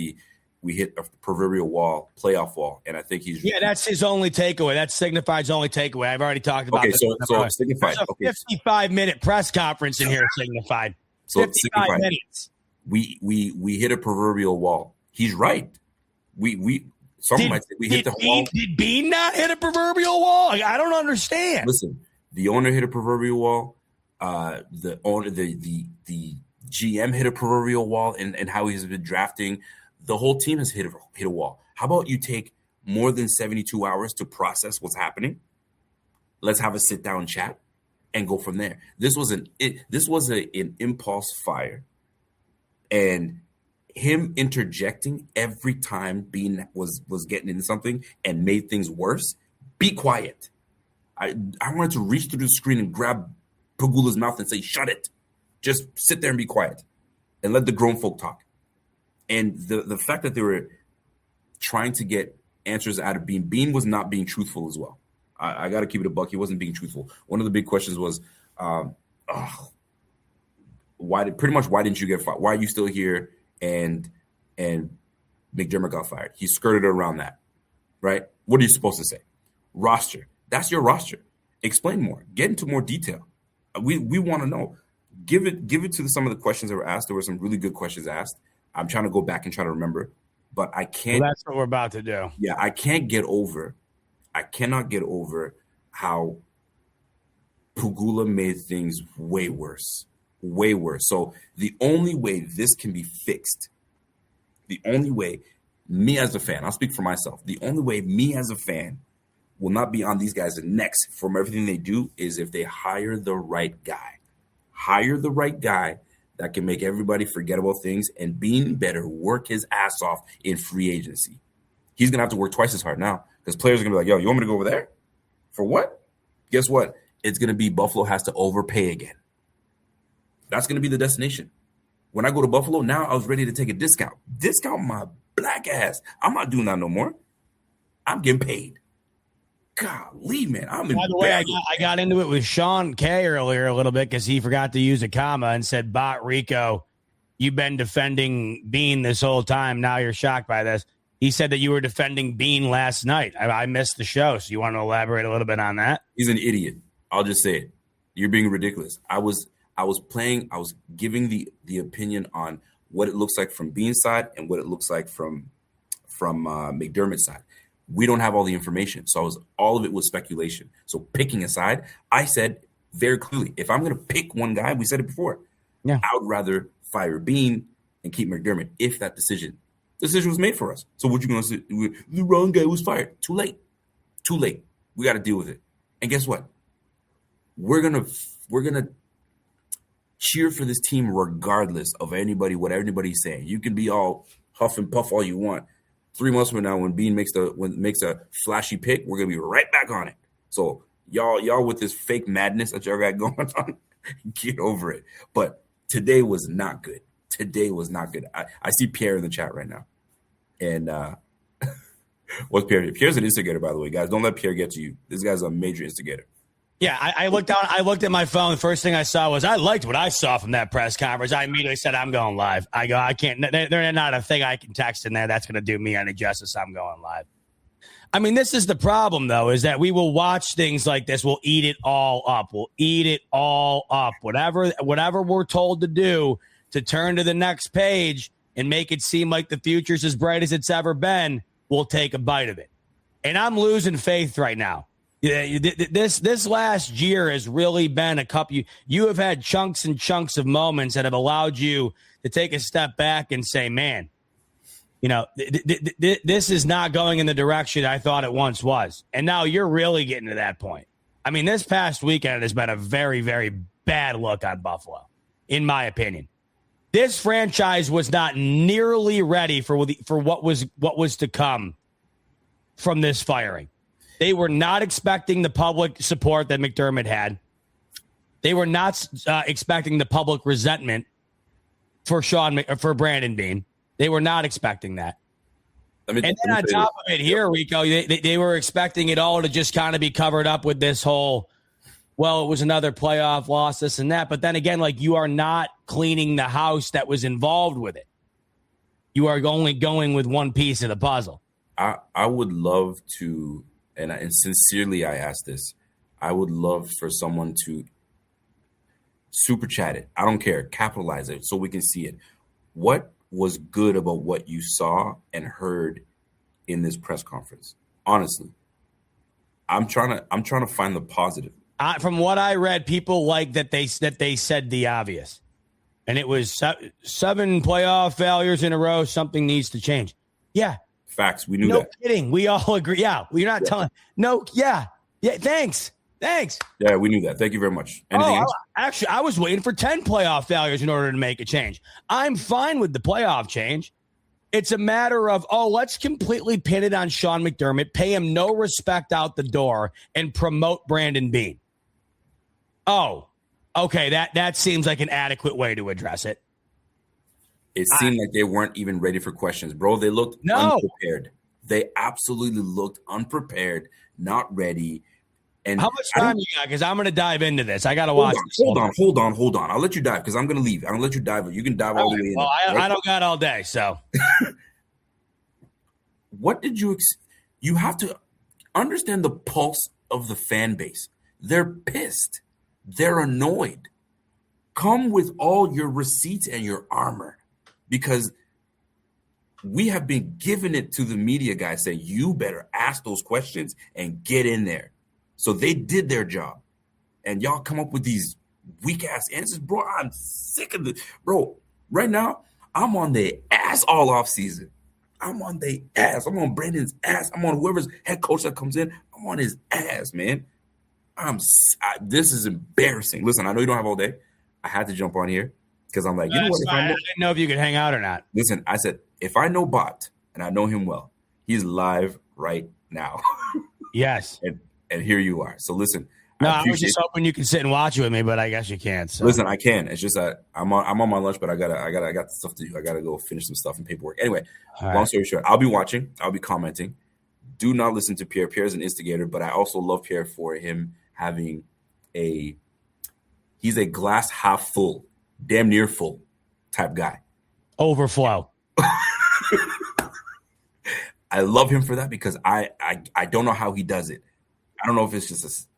we hit a proverbial wall, playoff wall, and I think he's that's his only takeaway. That's Signified's only takeaway. I've already talked about. Okay, so Signified. There's a 55-minute press conference in here, Signified. So 55 Signified, minutes. We hit a proverbial wall. He's right. Some might say we hit the wall. Did Beane not hit a proverbial wall? I don't understand. Listen, the owner hit a proverbial wall. The owner, the GM hit a proverbial wall, and how he's been drafting. The whole team has hit a wall. How about you take more than 72 hours to process what's happening? Let's have a sit down chat and go from there. This was an impulse fire, and him interjecting every time Beane was getting into something and made things worse. Be quiet. I wanted to reach through the screen and grab Pegula's mouth and say, "Shut it." Just sit there and be quiet and let the grown folk talk. And the fact that they were trying to get answers out of Beane was not being truthful as well. I got to keep it a buck. He wasn't being truthful. One of the big questions was, why didn't you get fired? Why are you still here? And McDermott got fired. He skirted around that, right? What are you supposed to say? Roster. That's your roster. Explain more. Get into more detail. We want to know. Give it to some of the questions that were asked. There were some really good questions asked. I'm trying to go back and try to remember, but I can't. Well, that's what we're about to do. Yeah, I cannot get over how Pegula made things way worse. Way worse. So the only way this can be fixed, the only way me as a fan, I'll speak for myself, the only way me as a fan will not be on these guys' necks from everything they do is if they hire the right guy. Hire the right guy that can make everybody forget about things, and Beane better work his ass off in free agency. He's going to have to work twice as hard now because players are going to be like, yo, you want me to go over there? For what? Guess what? It's going to be Buffalo has to overpay again. That's going to be the destination. When I go to Buffalo, now I was ready to take a discount. Discount my black ass. I'm not doing that no more. I'm getting paid. Golly, man. By the way, I got into it with Sean K earlier a little bit because he forgot to use a comma and said, Bot Rico, you've been defending Beane this whole time. Now you're shocked by this. He said that you were defending Beane last night. I missed the show, so you want to elaborate a little bit on that? He's an idiot. I'll just say it. You're being ridiculous. I was giving the opinion on what it looks like from Beane's side and what it looks like from McDermott's side. We don't have all the information. So all of it was speculation. So picking a side, I said very clearly, if I'm going to pick one guy, we said it before, I would rather fire Beane and keep McDermott if that decision was made for us. So what you going to say? The wrong guy was fired. Too late. We got to deal with it. And guess what? We're going to cheer for this team regardless of what anybody's saying. You can be all huff and puff all you want. 3 months from now, when Beane makes a flashy pick, we're gonna be right back on it. So y'all with this fake madness that y'all got going on, get over it. But today was not good. I see Pierre in the chat right now, and what's Pierre? Pierre's an instigator, by the way, guys. Don't let Pierre get to you. This guy's a major instigator. Yeah, I looked at my phone. The first thing I saw was I liked what I saw from that press conference. I immediately said, I'm going live. I can't. They're not a thing I can text in there. That's going to do me any justice. I'm going live. I mean, this is the problem, though, is that we will watch things like this. We'll eat it all up. Whatever we're told to do to turn to the next page and make it seem like the future's as bright as it's ever been, we'll take a bite of it. And I'm losing faith right now. Yeah, this last year has really been a couple. You have had chunks and chunks of moments that have allowed you to take a step back and say, man, this is not going in the direction I thought it once was. And now you're really getting to that point. I mean, this past weekend has been a very, very bad look on Buffalo, in my opinion. This franchise was not nearly ready for what was to come from this firing. They were not expecting the public support that McDermott had. They were not expecting the public resentment for Brandon Beane. They were not expecting that. And then on top of it here, Rico, they were expecting it all to just kind of be covered up with this whole well, it was another playoff loss, this and that. But then again, like, you are not cleaning the house that was involved with it. You are only going with one piece of the puzzle. I would love to, and sincerely I ask this, I would love for someone to super chat it. I don't care. Capitalize it so we can see it. What was good about what you saw and heard in this press conference? Honestly, I'm trying to find the positive. From what I read, people like that they said the obvious, and it was 7 playoff failures in a row. Something needs to change. Yeah, facts. We knew that. No kidding. We all agree. Yeah, we're not telling. No. Yeah. Thanks. Yeah, we knew that. Thank you very much. Anything else? Actually, I was waiting for 10 playoff failures in order to make a change. I'm fine with the playoff change. It's a matter of, let's completely pin it on Sean McDermott, pay him no respect out the door, and promote Brandon Beane. Oh, okay. That seems like an adequate way to address it. It seemed like they weren't even ready for questions, bro. They looked unprepared. They absolutely looked unprepared, not ready. And how much time you got? Because I'm going to dive into this. I got to watch this. Hold on. I'll let you dive because I'm going to leave. I'm going to let you dive. You can dive all the way in. Well, I don't got all day, so. What did you have to understand the pulse of the fan base. They're pissed. They're annoyed. Come with all your receipts and your armor because we have been giving it to the media guys saying, you better ask those questions and get in there. So they did their job. And y'all come up with these weak-ass answers. Bro, I'm sick of this. Bro, right now, I'm on their ass all off season. I'm on their ass. I'm on Brandon's ass. I'm on whoever's head coach that comes in. I'm on his ass, man. This is embarrassing. Listen, I know you don't have all day. I had to jump on here because I'm like, you know what? I didn't know if you could hang out or not. Listen, I said, if I know Bot and I know him well, he's live right now. Yes. And here you are. So listen. No, I was just hoping you could sit and watch it with me, but I guess you can't. So. Listen, I can. It's just that I'm on my lunch, but I got stuff to do. I gotta go finish some stuff and paperwork. Anyway, long story short, I'll be watching. I'll be commenting. Do not listen to Pierre. Pierre's an instigator, but I also love Pierre for him having he's a glass half full, damn near full type guy. Overflow. I love him for that because I don't know how he does it. I don't know if it's just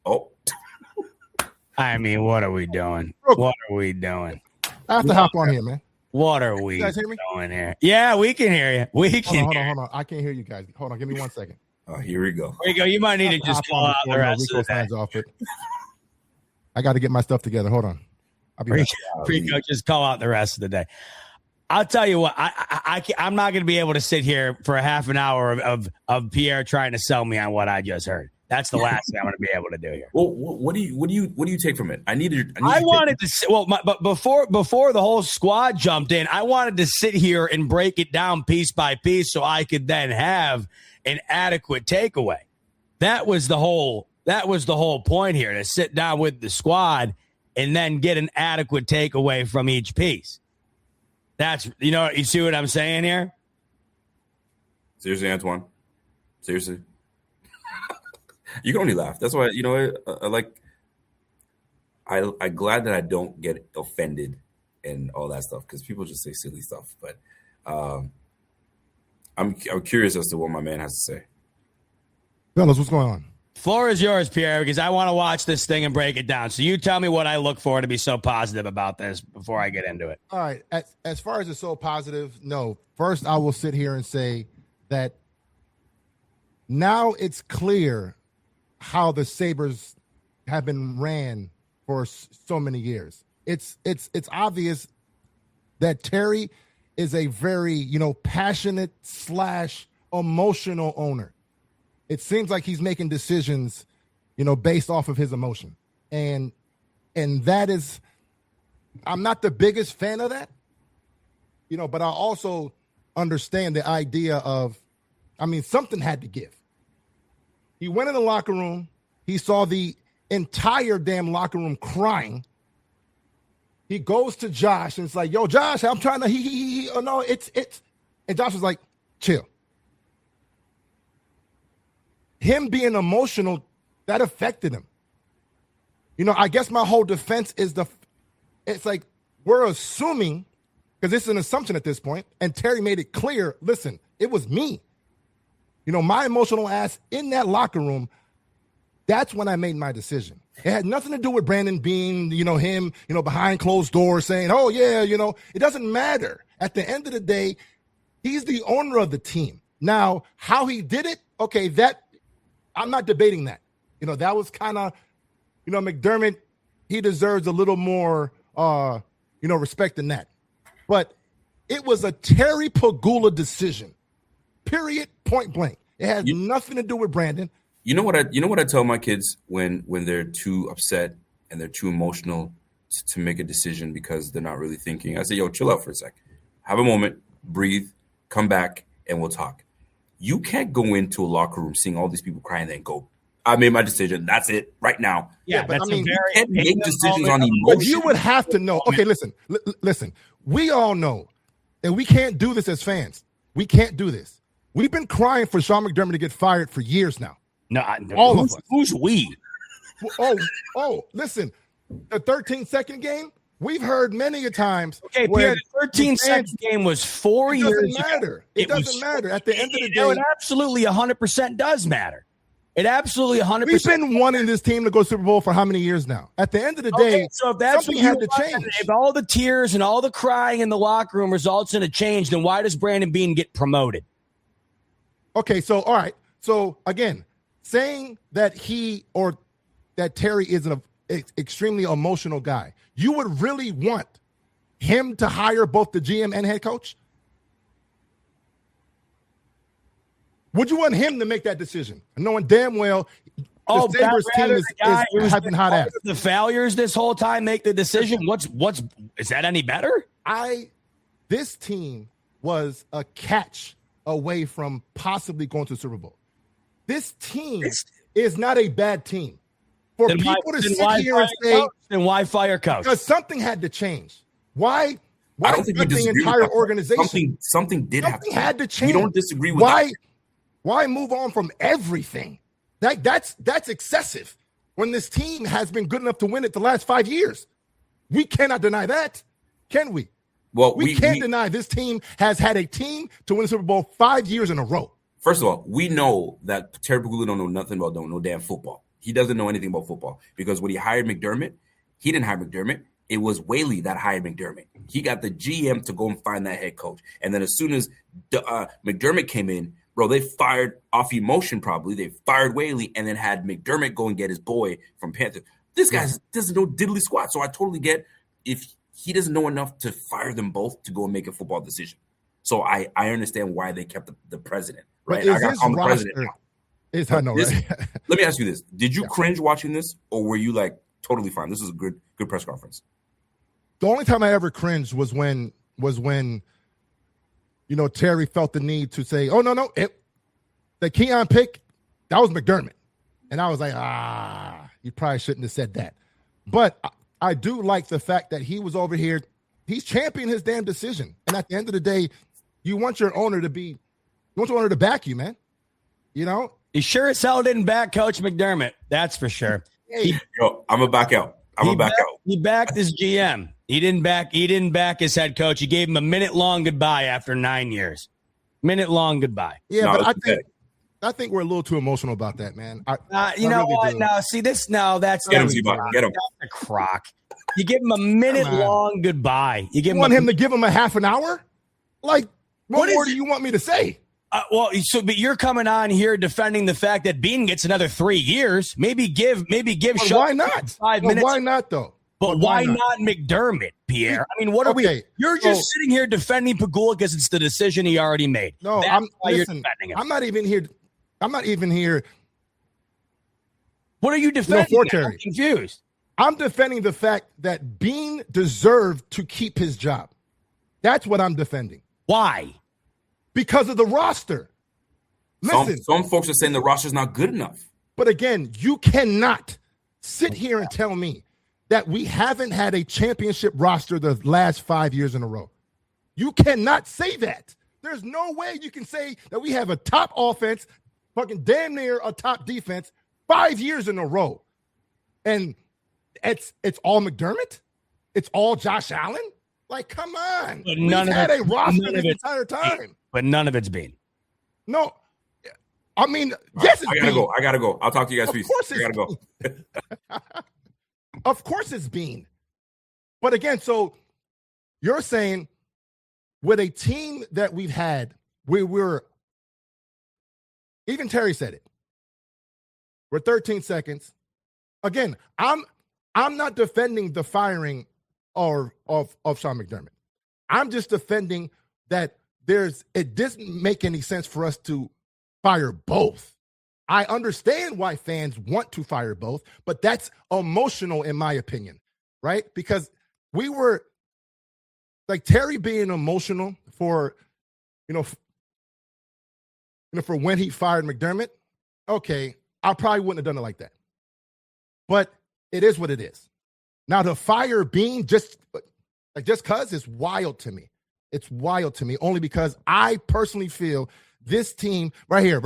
I mean, what are we doing? What are we doing? I have to hop on here, man. What are we doing here? Yeah, we can hear you. Hold on. I can't hear you guys. Hold on. Give me 1 second. Oh, here we go. Here you go. You might need to just call out the rest of the off it. I got to get my stuff together. Hold on. I'll be back. Rico, just call out the rest of the day. I'll tell you what. I'm not going to be able to sit here for a half an hour of Pierre trying to sell me on what I just heard. That's the last thing I'm going to be able to do here. Well, what do you take from it? But before the whole squad jumped in, I wanted to sit here and break it down piece by piece so I could then have an adequate takeaway. That was the whole point here, to sit down with the squad and then get an adequate takeaway from each piece. That's, you see what I'm saying here? Seriously, Antoine. Seriously. You can only laugh. That's why, I'm glad that I don't get offended and all that stuff because people just say silly stuff. But I'm curious as to what my man has to say. Fellas, what's going on? Floor is yours, Pierre, because I want to watch this thing and break it down. So you tell me what I look for to be so positive about this before I get into it. All right. As far as it's so positive, no. First, I will sit here and say that now it's clear how the Sabres have been ran for so many years. It's obvious that Terry is a very, passionate / emotional owner. It seems like he's making decisions, based off of his emotion. And that is, I'm not the biggest fan of that, but I also understand the idea of, something had to give. He went in the locker room. He saw the entire damn locker room crying. He goes to Josh and it's like, yo, Josh, I'm trying to, oh no, it's, and Josh was like, chill. Him being emotional, that affected him. I guess my whole defense is it's like we're assuming, because it's an assumption at this point, and Terry made it clear, listen, it was me. My emotional ass in that locker room, that's when I made my decision. It had nothing to do with Brandon Beane, him, behind closed doors saying, oh, yeah, it doesn't matter. At the end of the day, he's the owner of the team. Now, how he did it, okay, I'm not debating that. That was kind of, McDermott, he deserves a little more, respect than that. But it was a Terry Pegula decision, period, point blank. It has nothing to do with Brandon. You know what I tell my kids when they're too upset and they're too emotional to make a decision because they're not really thinking? I say, yo, chill out for a sec. Have a moment, breathe, come back, and we'll talk. You can't go into a locker room seeing all these people crying and then go, I made my decision. That's it right now. Yeah, but you can't make decisions on emotion. But you would have to know. Okay, listen. We all know that we can't do this as fans. We can't do this. We've been crying for Sean McDermott to get fired for years now. No, all of us. Who's we? Listen, the 13-second game, we've heard many a times. Okay, Pierre, the 13-second game was 4 years ago. It doesn't matter. It doesn't matter. At the end of the day. It absolutely 100% does matter. It absolutely 100%. We've been wanting this team to go Super Bowl for how many years now? At the end of the day, so if that's something had to change. If all the tears and all the crying in the locker room results in a change, then why does Brandon Beane get promoted? Okay, so all right. So again, saying that that Terry is an extremely emotional guy, you would really want him to hire both the GM and head coach? Would you want him to make that decision, knowing damn well the Sabres team has been hot ass? The failures this whole time make the decision. Is that any better? This team was a catch away from possibly going to the Super Bowl. This team is not a bad team. For people to sit here and say, then why fire coach? Because something had to change. Why I don't think we the disagree entire with that. organization? Something had to change. We don't disagree with that. Why move on from everything? That's excessive when this team has been good enough to win it the last 5 years. We cannot deny that, can we? Well, we can't deny this team has had a team to win the Super Bowl 5 years in a row. First of all, we know that Terry Pegula don't know nothing about no damn football. He doesn't know anything about football because when he hired McDermott, he didn't hire McDermott. It was Whaley that hired McDermott. He got the GM to go and find that head coach. And then as soon as McDermott came in, bro, they fired off emotion probably. They fired Whaley and then had McDermott go and get his boy from Panthers. This guy doesn't know diddly squat. So I totally get if he doesn't know enough to fire them both to go and make a football decision. So I understand why they kept the president. Right? I got to call him the president now. Let me ask you this. Did you cringe watching this or were you like totally fine? This was a good press conference. The only time I ever cringed was when Terry felt the need to say, oh, no, the Keon pick, that was McDermott. And I was like, you probably shouldn't have said that. But I do like the fact that he was over here. He's championing his damn decision. And at the end of the day, you want your owner to back you, man. He sure as hell didn't back Coach McDermott. That's for sure. I'm going to back out. He backed his GM. He didn't back his head coach. He gave him a minute-long goodbye after 9 years. Minute-long goodbye. Yeah, but I think we're a little too emotional about that, man. You know what? Do. Now, see this. Now that's get him, Z-Bot. Get him. That's a crock. You give him a minute-long goodbye. You want him to give him a half an hour? Like, what more do you want me to say? But you're coming on here defending the fact that Beane gets another 3 years. Maybe give Sean why not? 5 minutes. Why not though? But why not McDermott, Pierre? I mean, what are we? You're just sitting here defending Pegula because it's the decision he already made. No, you're defending him. I'm not even here. What are you defending? I'm confused. I'm defending the fact that Beane deserved to keep his job. That's what I'm defending. Why? Because of the roster. Listen, some folks are saying the roster's not good enough. But again, you cannot sit here and tell me that we haven't had a championship roster the last 5 years in a row. You cannot say that. There's no way you can say that we have a top offense, fucking damn near a top defense 5 years in a row. And it's all McDermott? It's all Josh Allen? Like, come on. But We've had a roster this entire time. But none of it's Beane. No. I mean, yes, it's I gotta go. I'll talk to you guys. Of course I gotta go. Of course it's Beane. But again, so you're saying with a team that we've had, we're even Terry said it. We're 13 seconds. Again, I'm not defending the firing of Sean McDermott. I'm just defending that it doesn't make any sense for us to fire both. I understand why fans want to fire both, but that's emotional in my opinion, right? Because we were like Terry being emotional for for when he fired McDermott. Okay, I probably wouldn't have done it like that. But it is what it is. Now to fire Beane just because it's wild to me. It's wild to me only because I personally feel this team right here.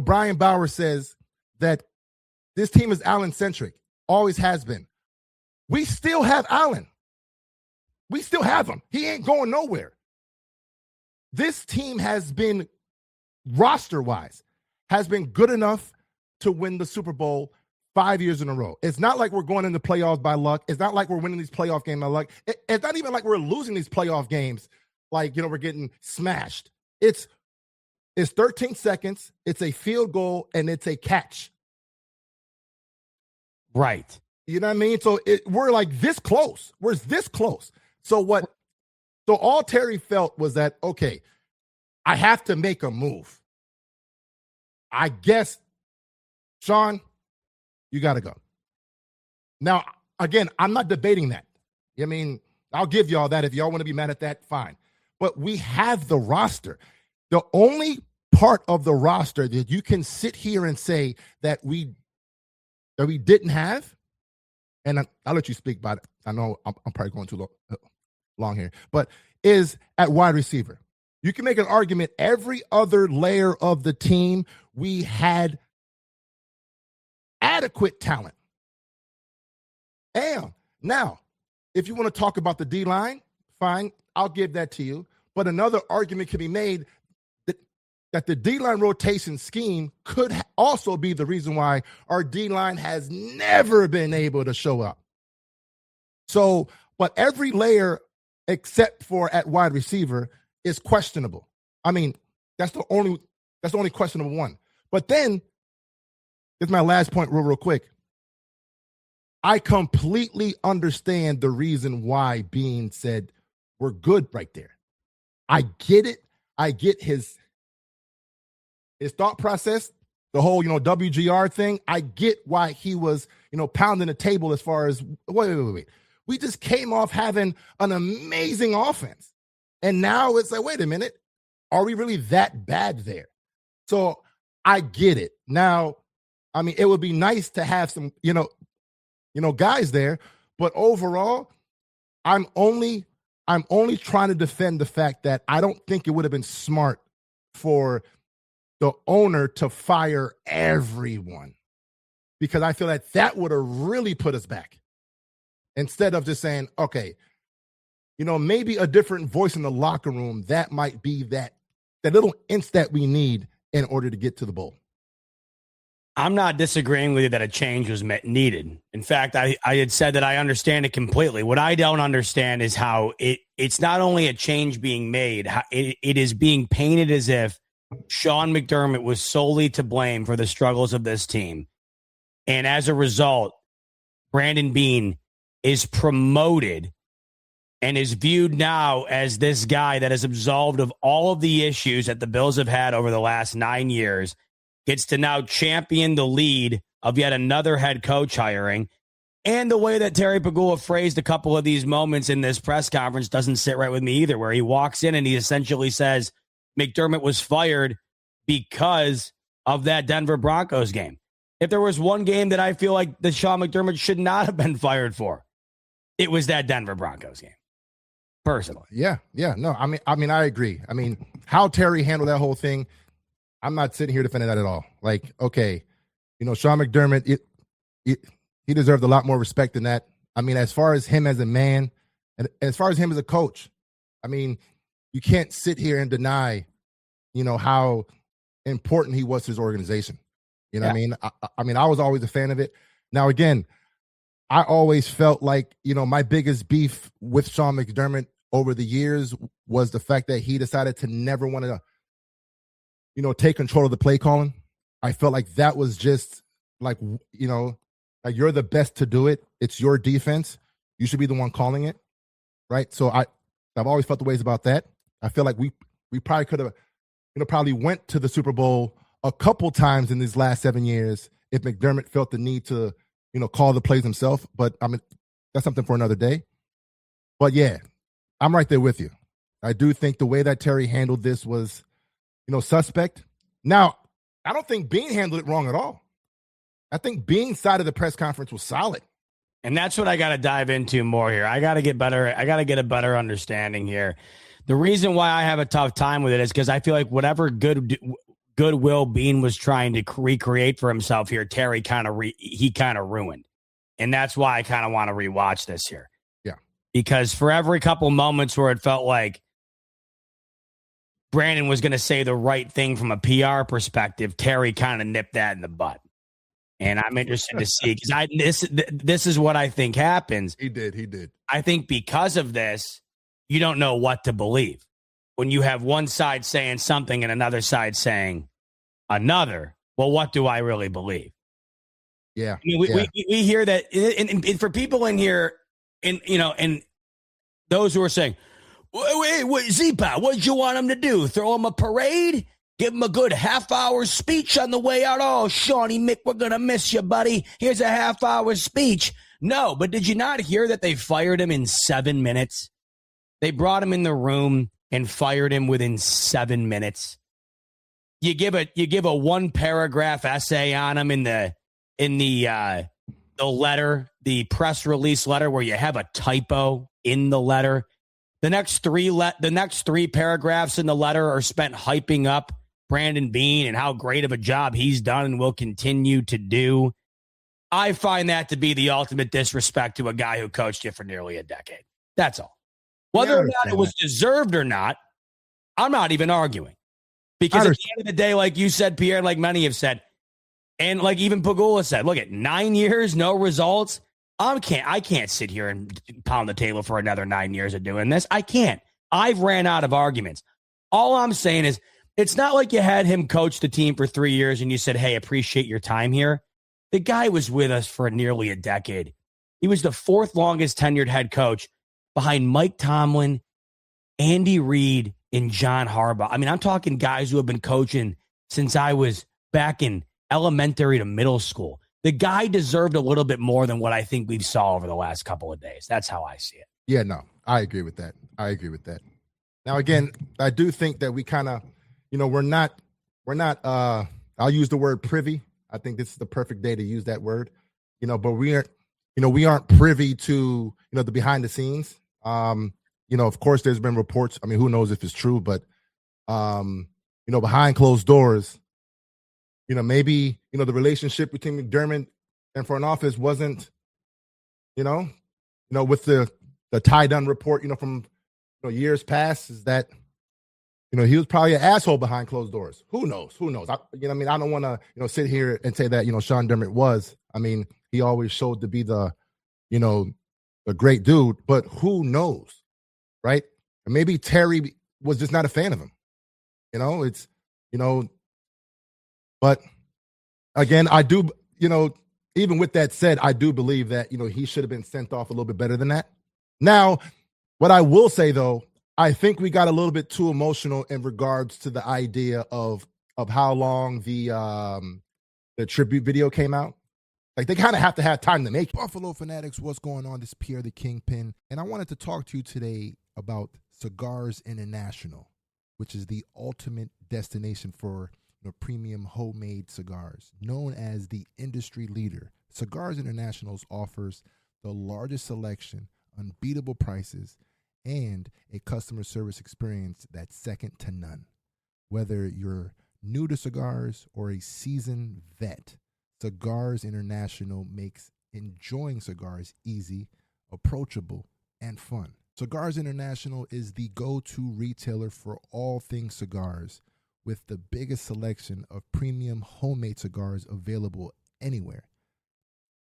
Brian Bauer says that this team is Allen-centric, always has been. We still have Allen. We still have him. He ain't going nowhere. This team has been, roster-wise, has been good enough to win the Super Bowl 5 years in a row. It's not like we're going into playoffs by luck. It's not like we're winning these playoff games by luck. It's not even like we're losing these playoff games like, we're getting smashed. It's 13 seconds, it's a field goal, and it's a catch. Right. You know what I mean? So we're like this close. We're this close. So all Terry felt was that, okay, I have to make a move. I guess, Sean, you got to go. Now, again, I'm not debating that. I mean, I'll give y'all that. If y'all want to be mad at that, fine. But we have the roster. The only part of the roster that you can sit here and say that we didn't have, and I'll let you speak about it. I know I'm probably going too long here, but is at wide receiver. You can make an argument every other layer of the team, we had adequate talent. And now, if you want to talk about the D-line, fine, I'll give that to you. But another argument can be made that the D-line rotation scheme could also be the reason why our D-line has never been able to show up. So, but every layer except for at wide receiver is questionable. I mean, that's the only questionable one. But then, here's my last point real quick. I completely understand the reason why Beane said we're good right there. I get it. I get his thought process, the whole, WGR thing. I get why he was, pounding the table as far as, wait. We just came off having an amazing offense. And now it's like, wait a minute, are we really that bad there? So I get it. Now, I mean, it would be nice to have some, guys there, but overall, I'm only trying to defend the fact that I don't think it would have been smart for the owner to fire everyone, because I feel that would have really put us back instead of just saying, okay, maybe a different voice in the locker room, that might be that little inch that we need in order to get to the bowl. I'm not disagreeing with you that a change was needed. In fact, I had said that I understand it completely. What I don't understand is how it's not only a change being made, it is being painted as if Sean McDermott was solely to blame for the struggles of this team. And as a result, Brandon Beane is promoted and is viewed now as this guy that is absolved of all of the issues that the Bills have had over the last 9 years, gets to now champion the lead of yet another head coach hiring. And the way that Terry Pegula phrased a couple of these moments in this press conference doesn't sit right with me either, where he walks in and he essentially says McDermott was fired because of that Denver Broncos game. If there was one game that I feel like that Sean McDermott should not have been fired for, it was that Denver Broncos game. Personally. Yeah. No, I mean, I agree. I mean, how Terry handled that whole thing, I'm not sitting here defending that at all. Like, okay, Sean McDermott, he He deserved a lot more respect than that. I mean, as far as him as a man and as far as him as a coach, I mean, you can't sit here and deny, how important he was to his organization. You know what I mean? I mean, I was always a fan of it. Now, again, I always felt like, my biggest beef with Sean McDermott over the years was the fact that he decided to never want to, take control of the play calling. I felt like that was just like, like you're the best to do it. It's your defense. You should be the one calling it. Right. So I've always felt the ways about that. I feel like we probably could have, probably went to the Super Bowl a couple times in these last 7 years if McDermott felt the need to, call the plays himself. But I mean, that's something for another day. But yeah, I'm right there with you. I do think the way that Terry handled this was, suspect. Now, I don't think Beane handled it wrong at all. I think Beane's side of the press conference was solid. And that's what I got to dive into more here. I got to get better. I got to get a better understanding here. The reason why I have a tough time with it is because I feel like whatever goodwill Beane was trying to recreate for himself here, Terry kind of ruined. And that's why I kind of want to rewatch this here. Yeah. Because for every couple moments where it felt like Brandon was going to say the right thing from a PR perspective, Terry kind of nipped that in the butt. And I'm interested to see because this is what I think happens. He did. I think because of this, you don't know what to believe. When you have one side saying something and another side saying another, well, what do I really believe? Yeah. I mean, we hear that, and for people in here, and those who are saying, wait, Z-Pow, what did you want him to do? Throw him a parade? Give him a good half-hour speech on the way out? Oh, Shawnee Mick, we're going to miss you, buddy. Here's a half-hour speech. No, but did you not hear that they fired him in 7 minutes? They brought him in the room and fired him within 7 minutes. You give a one-paragraph essay on him in the letter, the press release letter, where you have a typo in the letter. The next three paragraphs in the letter are spent hyping up Brandon Beane and how great of a job he's done and will continue to do. I find that to be the ultimate disrespect to a guy who coached you for nearly a decade. That's all. Whether or not it was deserved or not, I'm not even arguing. Because at the end of the day, like you said, Pierre, like many have said, and like even Pegula said, look at 9 years, no results. I can't sit here and pound the table for another 9 years of doing this. I can't. I've ran out of arguments. All I'm saying is it's not like you had him coach the team for 3 years and you said, hey, appreciate your time here. The guy was with us for nearly a decade. He was the fourth longest tenured head coach behind Mike Tomlin, Andy Reid, and John Harbaugh. I mean, I'm talking guys who have been coaching since I was back in elementary to middle school. The guy deserved a little bit more than what I think we saw over the last couple of days. That's how I see it. Yeah, no, I agree with that. Now, again, I do think that we kind of, we're not, I'll use the word privy. I think this is the perfect day to use that word, but we aren't privy to, the behind the scenes. Of course there's been reports. I mean, who knows if it's true, but, behind closed doors, maybe, the relationship between McDermott and front office wasn't, with the Ty Dunn report, from years past, is that, he was probably an asshole behind closed doors. Who knows? I don't want to, sit here and say that, Sean McDermott was. I mean, he always showed to be the, a great dude, but who knows, right? And maybe Terry was just not a fan of him. But again, I do, even with that said, I do believe that, he should have been sent off a little bit better than that. Now, what I will say, though, I think we got a little bit too emotional in regards to the idea of how long the tribute video came out. Like, they kind of have to have time to make it. Buffalo Fanatics, what's going on? This is Pierre the Kingpin, and I wanted to talk to you today about Cigars International, which is the ultimate destination for premium homemade cigars. Known as the industry leader, Cigars International offers the largest selection, unbeatable prices, and a customer service experience that's second to none. Whether you're new to cigars or a seasoned vet, Cigars International makes enjoying cigars easy, approachable, and fun. Cigars International is the go-to retailer for all things cigars, with the biggest selection of premium homemade cigars available anywhere.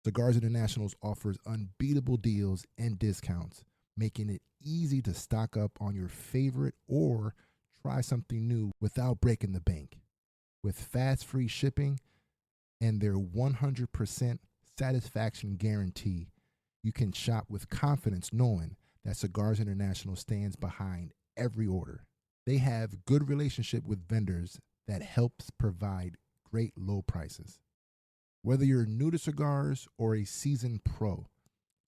Cigars International offers unbeatable deals and discounts, making it easy to stock up on your favorite or try something new without breaking the bank. With fast free shipping and their 100% satisfaction guarantee, you can shop with confidence knowing that Cigars International stands behind every order. They have good relationship with vendors that helps provide great low prices. Whether you're new to cigars or a seasoned pro,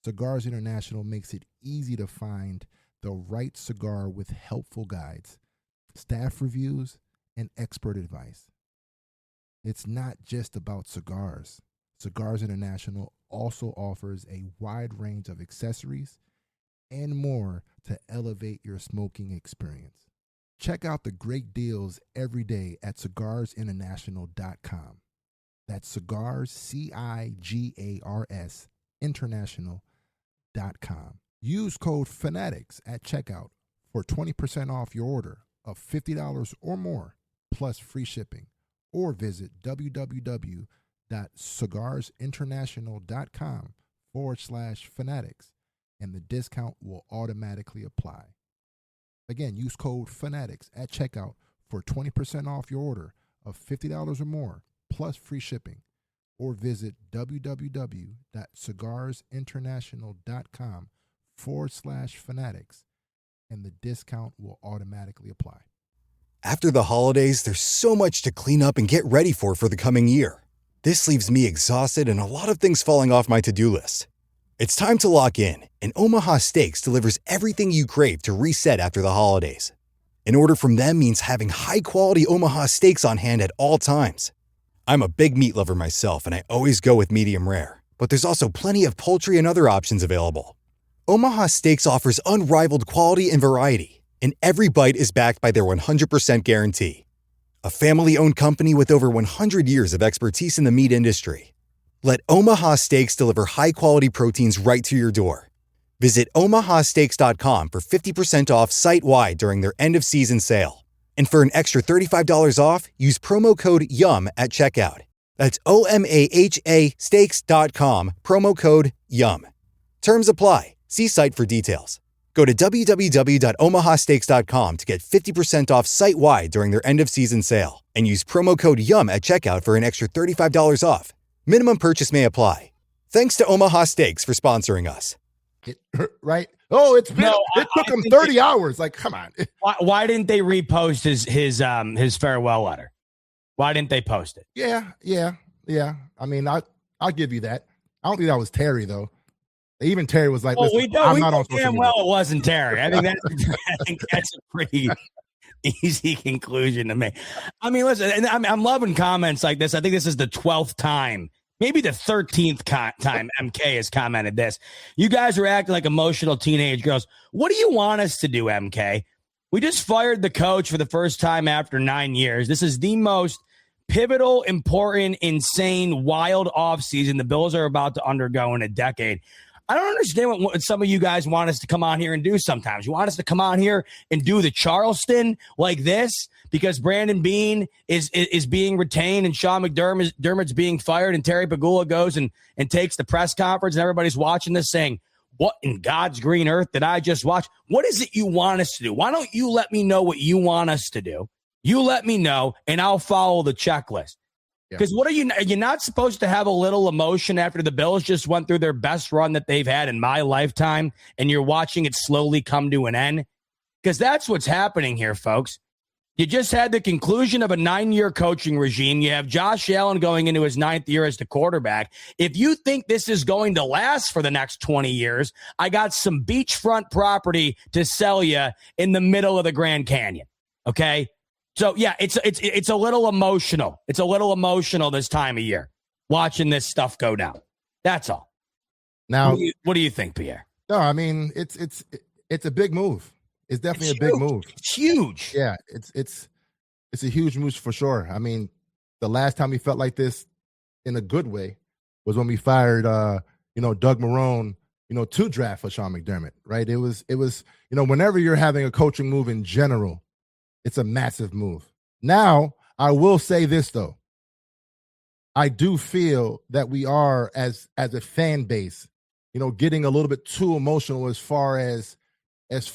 Cigars International makes it easy to find the right cigar with helpful guides, staff reviews, and expert advice. It's not just about cigars. Cigars International also offers a wide range of accessories and more to elevate your smoking experience. Check out the great deals every day at cigarsinternational.com. That's cigars, CIGARS, international.com. Use code FANATICS at checkout for 20% off your order of $50 or more, plus free shipping. Or visit www.cigarsinternational.com/fanatics, and the discount will automatically apply. Again, use code FANATICS at checkout for 20% off your order of $50 or more, plus free shipping. Or visit www.cigarsinternational.com/fanatics, and the discount will automatically apply. After the holidays, there's so much to clean up and get ready for the coming year. This leaves me exhausted and a lot of things falling off my to-do list. It's time to lock in, and Omaha Steaks delivers everything you crave to reset after the holidays. An order from them means having high-quality Omaha steaks on hand at all times. I'm a big meat lover myself, and I always go with medium rare. But there's also plenty of poultry and other options available. Omaha Steaks offers unrivaled quality and variety, and every bite is backed by their 100% guarantee. A family-owned company with over 100 years of expertise in the meat industry. Let Omaha Steaks deliver high-quality proteins right to your door. Visit omahasteaks.com for 50% off site-wide during their end-of-season sale. And for an extra $35 off, use promo code YUM at checkout. That's OMAHA steaks.com, promo code YUM. Terms apply. See site for details. Go to www.omahasteaks.com to get 50% off site-wide during their end-of-season sale. And use promo code YUM at checkout for an extra $35 off. Minimum purchase may apply. Thanks to Omaha Steaks for sponsoring us. Right? Oh, it took him 30 hours. Like, come on. Why didn't they repost his farewell letter? Why didn't they post it? Yeah. I mean, I'll give you that. I don't think that was Terry, though. Even Terry was like, well, listen, I'm not on social media. Well, it wasn't Terry. I think that's a pretty easy conclusion to make. I mean, listen, and I'm loving comments like this. I think this is the 12th time, maybe the 13th time MK has commented this. You guys are acting like emotional teenage girls. What do you want us to do, MK? We just fired the coach for the first time after 9 years. This is the most pivotal, important, insane, wild offseason the Bills are about to undergo in a decade. I don't understand what some of you guys want us to come on here and do sometimes. You want us to come on here and do the Charleston like this because Brandon Beane is being retained and Sean McDermott's being fired and Terry Pegula goes and takes the press conference and everybody's watching this saying, what in God's green earth did I just watch? What is it you want us to do? Why don't you let me know what you want us to do? You let me know and I'll follow the checklist. Because are you not supposed to have a little emotion after the Bills just went through their best run that they've had in my lifetime and you're watching it slowly come to an end? Because that's what's happening here, folks. You just had the conclusion of a 9-year coaching regime. You have Josh Allen going into his 9th year as the quarterback. If you think this is going to last for the next 20 years, I got some beachfront property to sell you in the middle of the Grand Canyon. Okay? So, yeah, it's a little emotional. It's a little emotional this time of year, watching this stuff go down. That's all. Now, what do you think, Pierre? No, I mean, it's a big move. It's definitely a big move. It's huge. Yeah, it's a huge move for sure. I mean, the last time we felt like this in a good way was when we fired Doug Marrone, to draft for Sean McDermott, right? It was, whenever you're having a coaching move in general, it's a massive move. Now, I will say this though. I do feel that we are as a fan base, getting a little bit too emotional as far as who's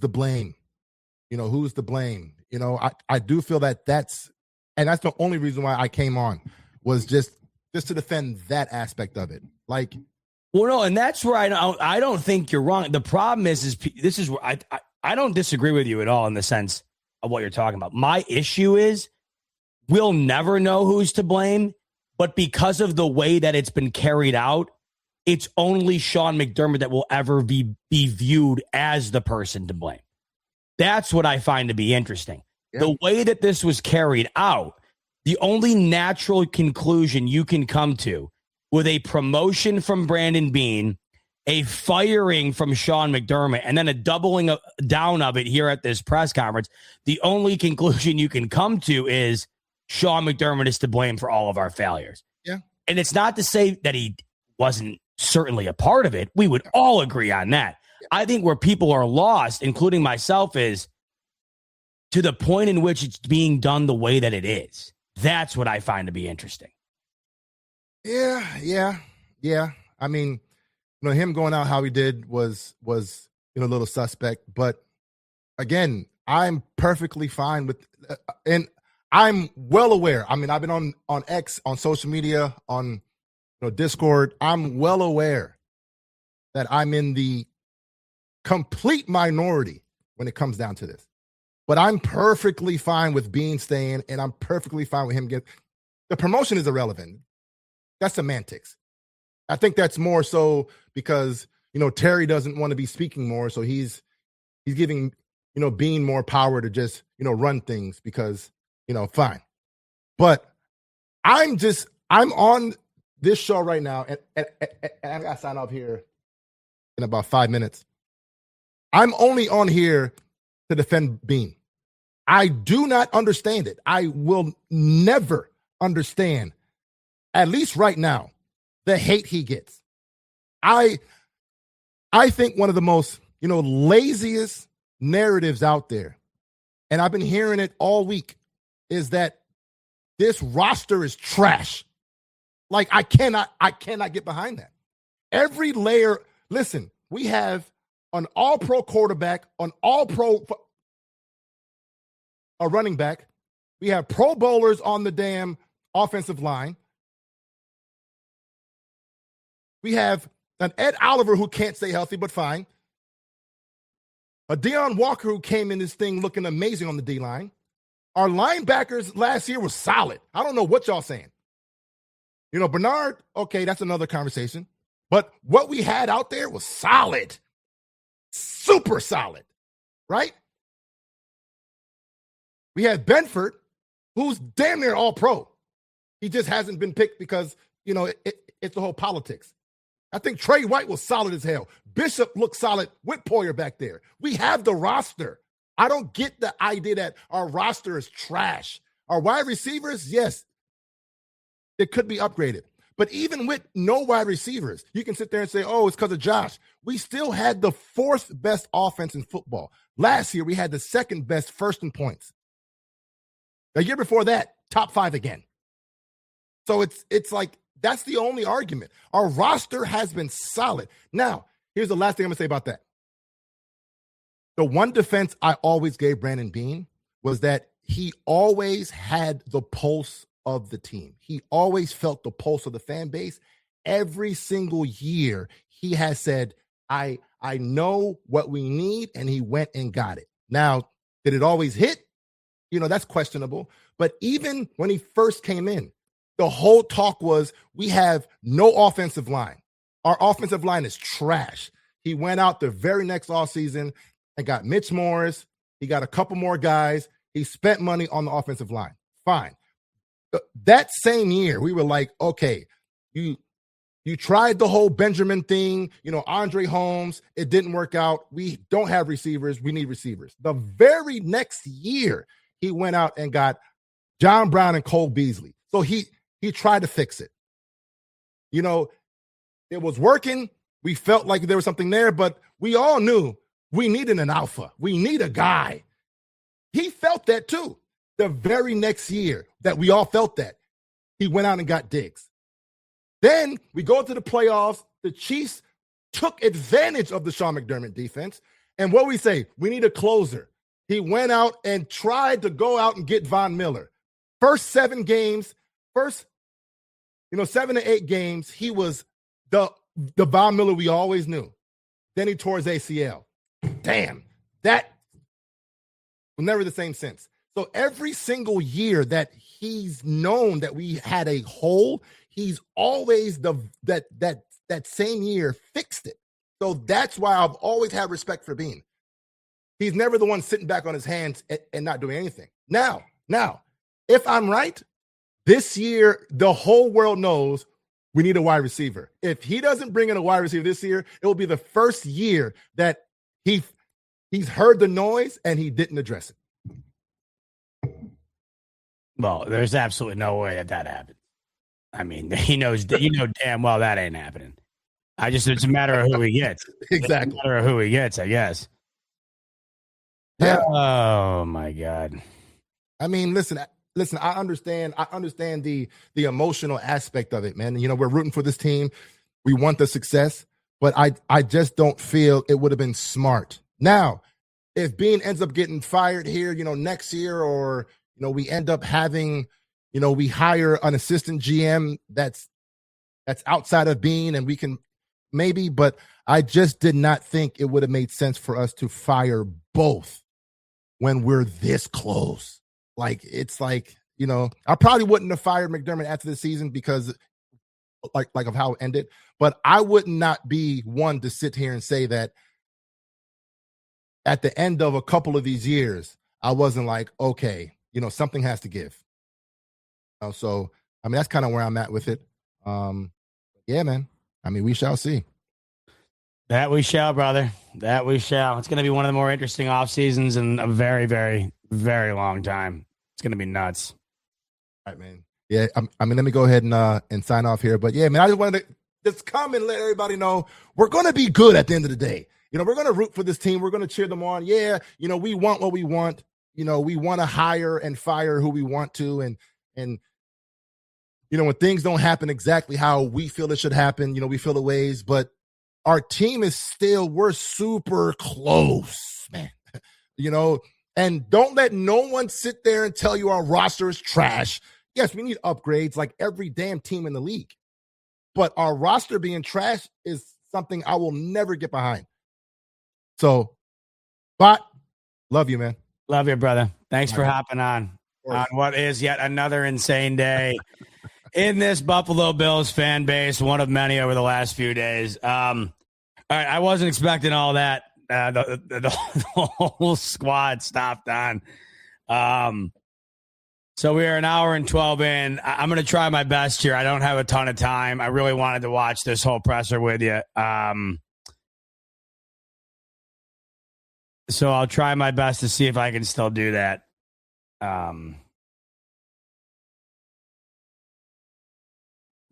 to blame? Who's to blame? I do feel that's the only reason why I came on was just to defend that aspect of it. Like, well, no, and that's where I don't think you're wrong. The problem is this is where I don't disagree with you at all in the sense of what you're talking about. My issue is we'll never know who's to blame, but because of the way that it's been carried out, it's only Sean McDermott that will ever be viewed as the person to blame. That's what I find to be interesting. Yeah. The way that this was carried out, the only natural conclusion you can come to with a promotion from Brandon Beane, a firing from Sean McDermott, and then a doubling down of it here at this press conference, the only conclusion you can come to is Sean McDermott is to blame for all of our failures. Yeah. And it's not to say that he wasn't certainly a part of it. We would all agree on that. Yeah. I think where people are lost, including myself, is to the point in which it's being done the way that it is. That's what I find to be interesting. Yeah. I mean, him going out how he did was a little suspect. But again, I'm perfectly fine with, and I'm well aware. I mean, I've been on X, on social media, on Discord. I'm well aware that I'm in the complete minority when it comes down to this. But I'm perfectly fine with Beane staying, and I'm perfectly fine with him getting. The promotion is irrelevant. That's semantics. I think that's more so because Terry doesn't want to be speaking more, so he's giving Beane more power to just run things because fine. But I'm on this show right now, and I got to sign off here in about 5 minutes. I'm only on here to defend Beane. I do not understand it. I will never understand, at least right now, the hate he gets. I think one of the most, laziest narratives out there, and I've been hearing it all week, is that this roster is trash. Like, I cannot get behind that. Every layer, listen, we have an all-pro quarterback, an all-pro a running back. We have pro bowlers on the damn offensive line. We have an Ed Oliver who can't stay healthy, but fine. A Deion Walker who came in this thing looking amazing on the D-line. Our linebackers last year was solid. I don't know what y'all saying. Bernard, okay, that's another conversation. But what we had out there was solid. Super solid, right? We had Benford, who's damn near all pro. He just hasn't been picked because, it's the whole politics. I think Trey White was solid as hell. Bishop looked solid with Poyer back there. We have the roster. I don't get the idea that our roster is trash. Our wide receivers, yes, it could be upgraded. But even with no wide receivers, you can sit there and say, oh, it's because of Josh. We still had the fourth best offense in football. Last year, we had the second best first in points. The year before that, top 5 again. So it's like, that's the only argument. Our roster has been solid. Now, here's the last thing I'm going to say about that. The one defense I always gave Brandon Beane was that he always had the pulse of the team. He always felt the pulse of the fan base. Every single year, he has said, I know what we need, and he went and got it. Now, did it always hit? That's questionable. But even when he first came in, the whole talk was we have no offensive line. Our offensive line is trash. He went out the very next offseason and got Mitch Morris. He got a couple more guys. He spent money on the offensive line. Fine. That same year, we were like, okay, you tried the whole Benjamin thing, Andre Holmes. It didn't work out. We don't have receivers. We need receivers. The very next year, he went out and got John Brown and Cole Beasley. So he tried to fix it. You know, it was working. We felt like there was something there, but we all knew we needed an alpha. We need a guy. He felt that too. The very next year that we all felt that, he went out and got Diggs. Then we go to the playoffs. The Chiefs took advantage of the Sean McDermott defense. And what we say, we need a closer. He went out and tried to go out and get Von Miller. First 7 games, 7 to 8 games, he was the Von Miller we always knew. Then he tore his ACL. Damn, that was never the same since. So every single year that he's known that we had a hole, he's always that same year fixed it. So that's why I've always had respect for Beane. He's never the one sitting back on his hands and not doing anything. Now, if I'm right, this year the whole world knows we need a wide receiver. If he doesn't bring in a wide receiver this year, it will be the first year that he's heard the noise and he didn't address it. Well, there's absolutely no way that happened. I mean, you know damn well that ain't happening. It's a matter of who he gets. Exactly. It's a matter of who he gets, I guess. Yeah. Oh my God. I mean, listen, I understand the emotional aspect of it, man. You know, we're rooting for this team. We want the success, but I just don't feel it would have been smart. Now, if Beane ends up getting fired here, next year, or we end up having, we hire an assistant GM that's outside of Beane, and we can maybe, but I just did not think it would have made sense for us to fire both when we're this close. It's like, I probably wouldn't have fired McDermott after the season because like of how it ended, but I would not be one to sit here and say that at the end of a couple of these years, I wasn't like, okay, something has to give. So, I mean, that's kind of where I'm at with it. Yeah, man. I mean, we shall see. That we shall, brother. That we shall. It's going to be one of the more interesting off seasons in a very, very, very long time. It's going to be nuts. All right, man. Yeah, I mean, let me go ahead and sign off here. But yeah, man, I just wanted to just come and let everybody know we're going to be good at the end of the day. We're going to root for this team. We're going to cheer them on. Yeah, we want what we want. We want to hire and fire who we want to. And when things don't happen exactly how we feel it should happen, we feel the ways. But our team is we're super close, man. And don't let no one sit there and tell you our roster is trash. Yes, we need upgrades like every damn team in the league. But our roster being trash is something I will never get behind. So, but love you, man. Love you, brother. Thanks for hopping on what is yet another insane day in this Buffalo Bills fan base, one of many over the last few days. All right, I wasn't expecting all that. The whole squad stopped on. So we are an hour and 12 in. I'm going to try my best here. I don't have a ton of time. I really wanted to watch this whole presser with you. So I'll try my best to see if I can still do that.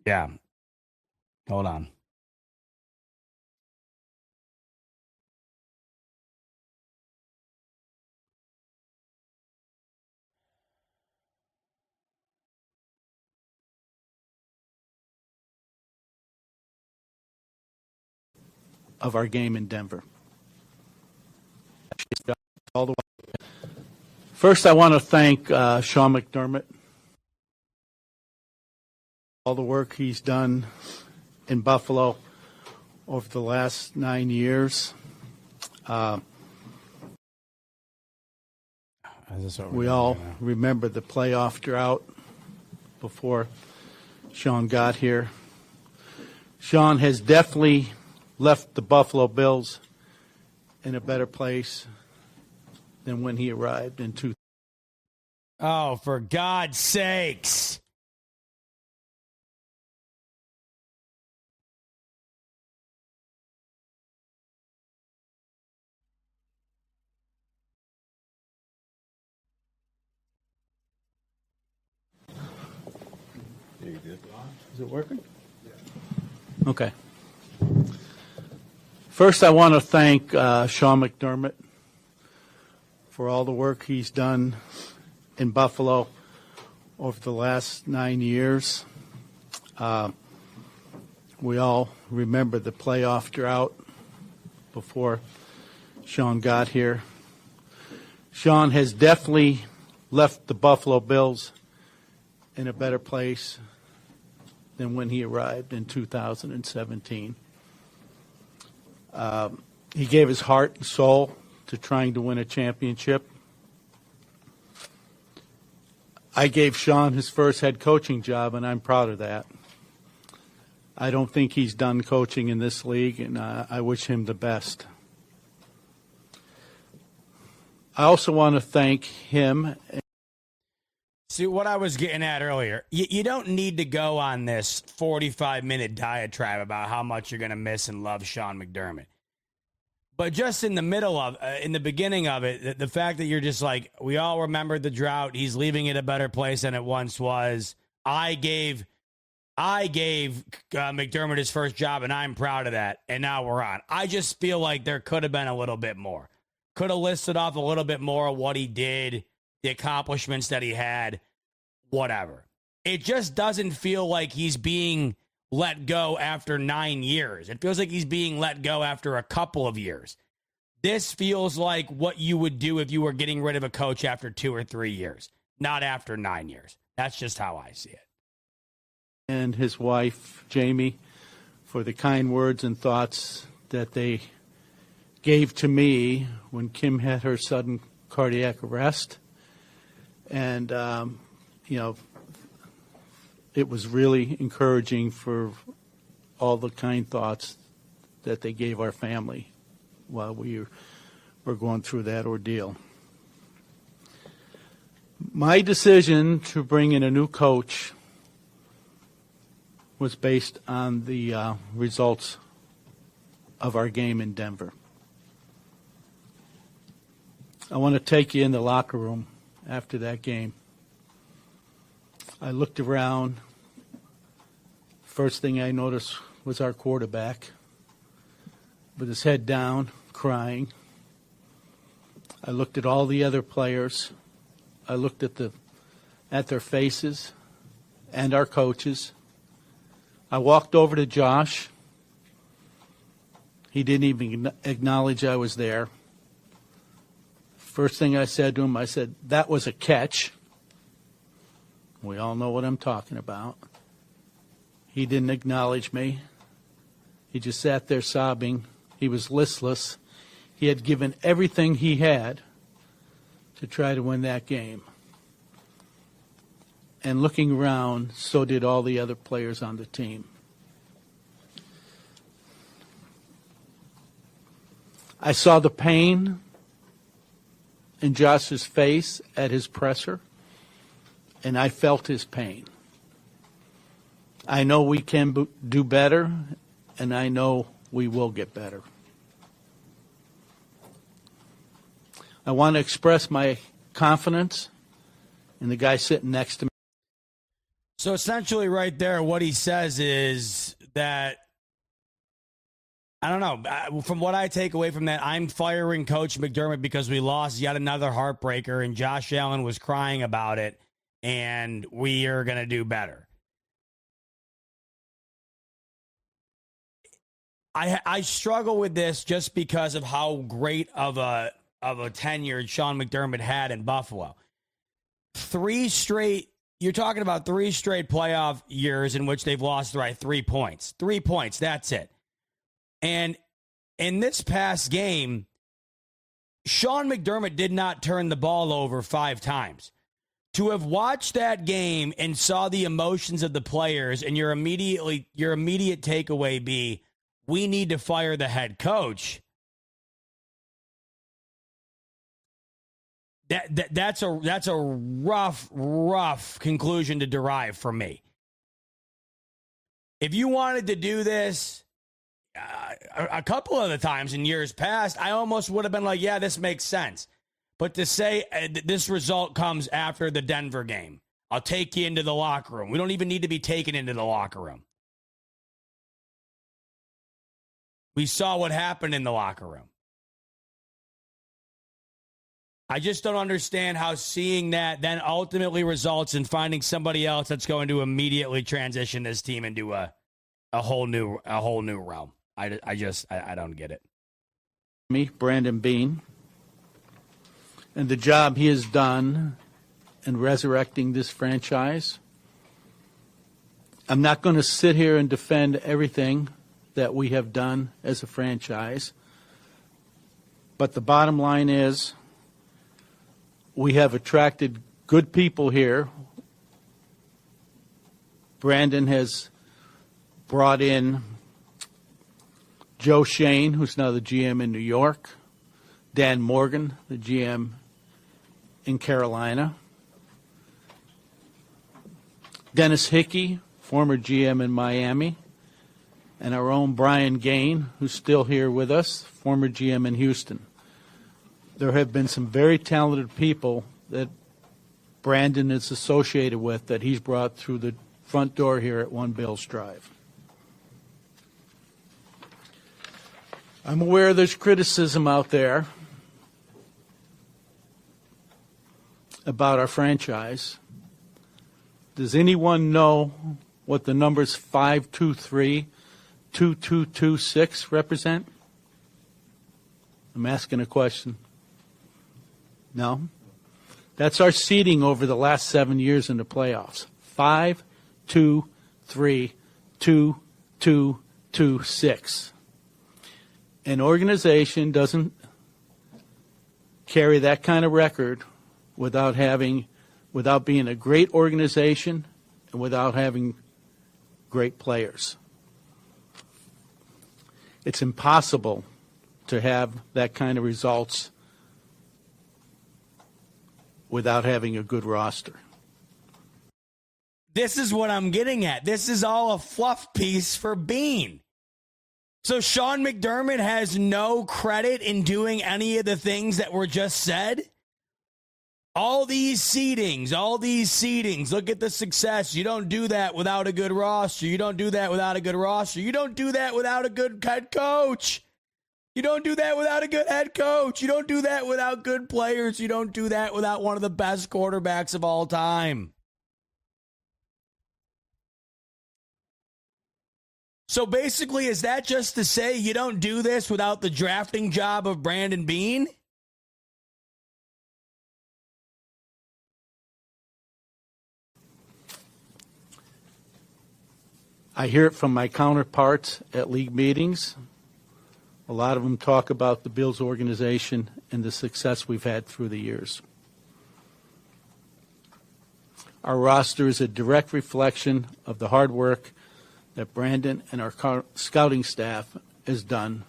Yeah. Hold on. Of our game in Denver. All the way. First, I want to thank Sean McDermott. All the work he's done in Buffalo over the last 9 years. We all remember the playoff drought before Sean got here. Sean has definitely left the Buffalo Bills in a better place than when he arrived in 2000. Oh, for God's sakes. Is it working? Okay. First, I want to thank Sean McDermott for all the work he's done in Buffalo over the last 9 years. We all remember the playoff drought before Sean got here. Sean has definitely left the Buffalo Bills in a better place than when he arrived in 2017. He gave his heart and soul to trying to win a championship. I gave Sean his first head coaching job, and I'm proud of that. I don't think he's done coaching in this league, and I wish him the best. I also want to thank him. See, what I was getting at earlier, you don't need to go on this 45-minute diatribe about how much you're going to miss and love Sean McDermott. But just in the middle of, in the beginning of it, the fact that you're just like, we all remember the drought. He's leaving it a better place than it once was. I gave McDermott his first job, and I'm proud of that. And now we're on. I just feel like there could have been a little bit more. Could have listed off a little bit more of what he did, the accomplishments that he had, whatever. It just doesn't feel like he's being let go after 9 years. It feels like he's being let go after a couple of years. This feels like what you would do if you were getting rid of a coach after 2 or 3 years, not after 9 years. That's just how I see it. And his wife, Jamie, for the kind words and thoughts that they gave to me when Kim had her sudden cardiac arrest. And, it was really encouraging for all the kind thoughts that they gave our family while we were going through that ordeal. My decision to bring in a new coach was based on the results of our game in Denver. I want to take you in the locker room after that game. I looked around. First thing I noticed was our quarterback with his head down, crying. I looked at all the other players. I looked at their faces and our coaches. I walked over to Josh. He didn't even acknowledge I was there. First thing I said to him, I said, "That was a catch." We all know what I'm talking about. He didn't acknowledge me. He just sat there sobbing. He was listless. He had given everything he had to try to win that game. And looking around, so did all the other players on the team. I saw the pain in Josh's face at his presser, and I felt his pain. I know we can do better, and I know we will get better. I want to express my confidence in the guy sitting next to me. So essentially right there, what he says is that, I don't know, from what I take away from that, I'm firing Coach McDermott because we lost yet another heartbreaker, and Josh Allen was crying about it, and we are going to do better. I struggle with this just because of how great of a tenure Sean McDermott had in Buffalo. You're talking about 3 straight playoff years in which they've lost, right, 3 points. 3 points, that's it. And in this past game, Sean McDermott did not turn the ball over 5 times. To have watched that game and saw the emotions of the players, and your immediate takeaway be, we need to fire the head coach. That's a rough conclusion to derive from me. If you wanted to do this a couple of the times in years past, I almost would have been like, yeah, this makes sense. But to say this result comes after the Denver game, I'll take you into the locker room. We don't even need to be taken into the locker room. We saw what happened in the locker room. I just don't understand how seeing that then ultimately results in finding somebody else that's going to immediately transition this team into a whole new realm. I don't get it. Me, Brandon Beane, and the job he has done in resurrecting this franchise. I'm not going to sit here and defend everything that we have done as a franchise, but the bottom line is we have attracted good people here. Brandon has brought in Joe Shane, who's now the GM in New York, Dan Morgan, the GM in Carolina, Dennis Hickey, former GM in Miami, and our own Brian Gaine, who's still here with us, former GM in Houston. There have been some very talented people that Brandon is associated with that he's brought through the front door here at One Bills Drive. I'm aware there's criticism out there about our franchise. Does anyone know what the numbers 523, 2226 represent? I'm asking a question. No? That's our seeding over the last 7 years in the playoffs. 5, 2, 3, 2, 2, 2, 6. An organization doesn't carry that kind of record without being a great organization and without having great players. It's impossible to have that kind of results without having a good roster. This is what I'm getting at. This is all a fluff piece for Beane. So Sean McDermott has no credit in doing any of the things that were just said? All these seedings. Look at the success. You don't do that without a good roster. You don't do that without a good roster. You don't do that without a good head coach. You don't do that without a good head coach. You don't do that without good players. You don't do that without one of the best quarterbacks of all time. So basically, is that just to say you don't do this without the drafting job of Brandon Beane? I hear it from my counterparts at league meetings. A lot of them talk about the Bills organization and the success we've had through the years. Our roster is a direct reflection of the hard work that Brandon and our scouting staff has done.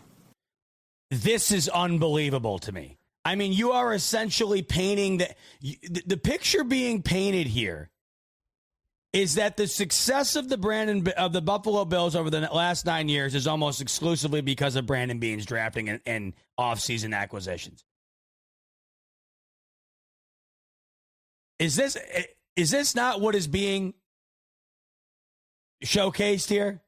This is unbelievable to me. I mean, you are essentially painting the picture being painted here is that the success of the Buffalo Bills over the last 9 years is almost exclusively because of Brandon Beane's drafting and offseason acquisitions. Is this not what is being showcased here?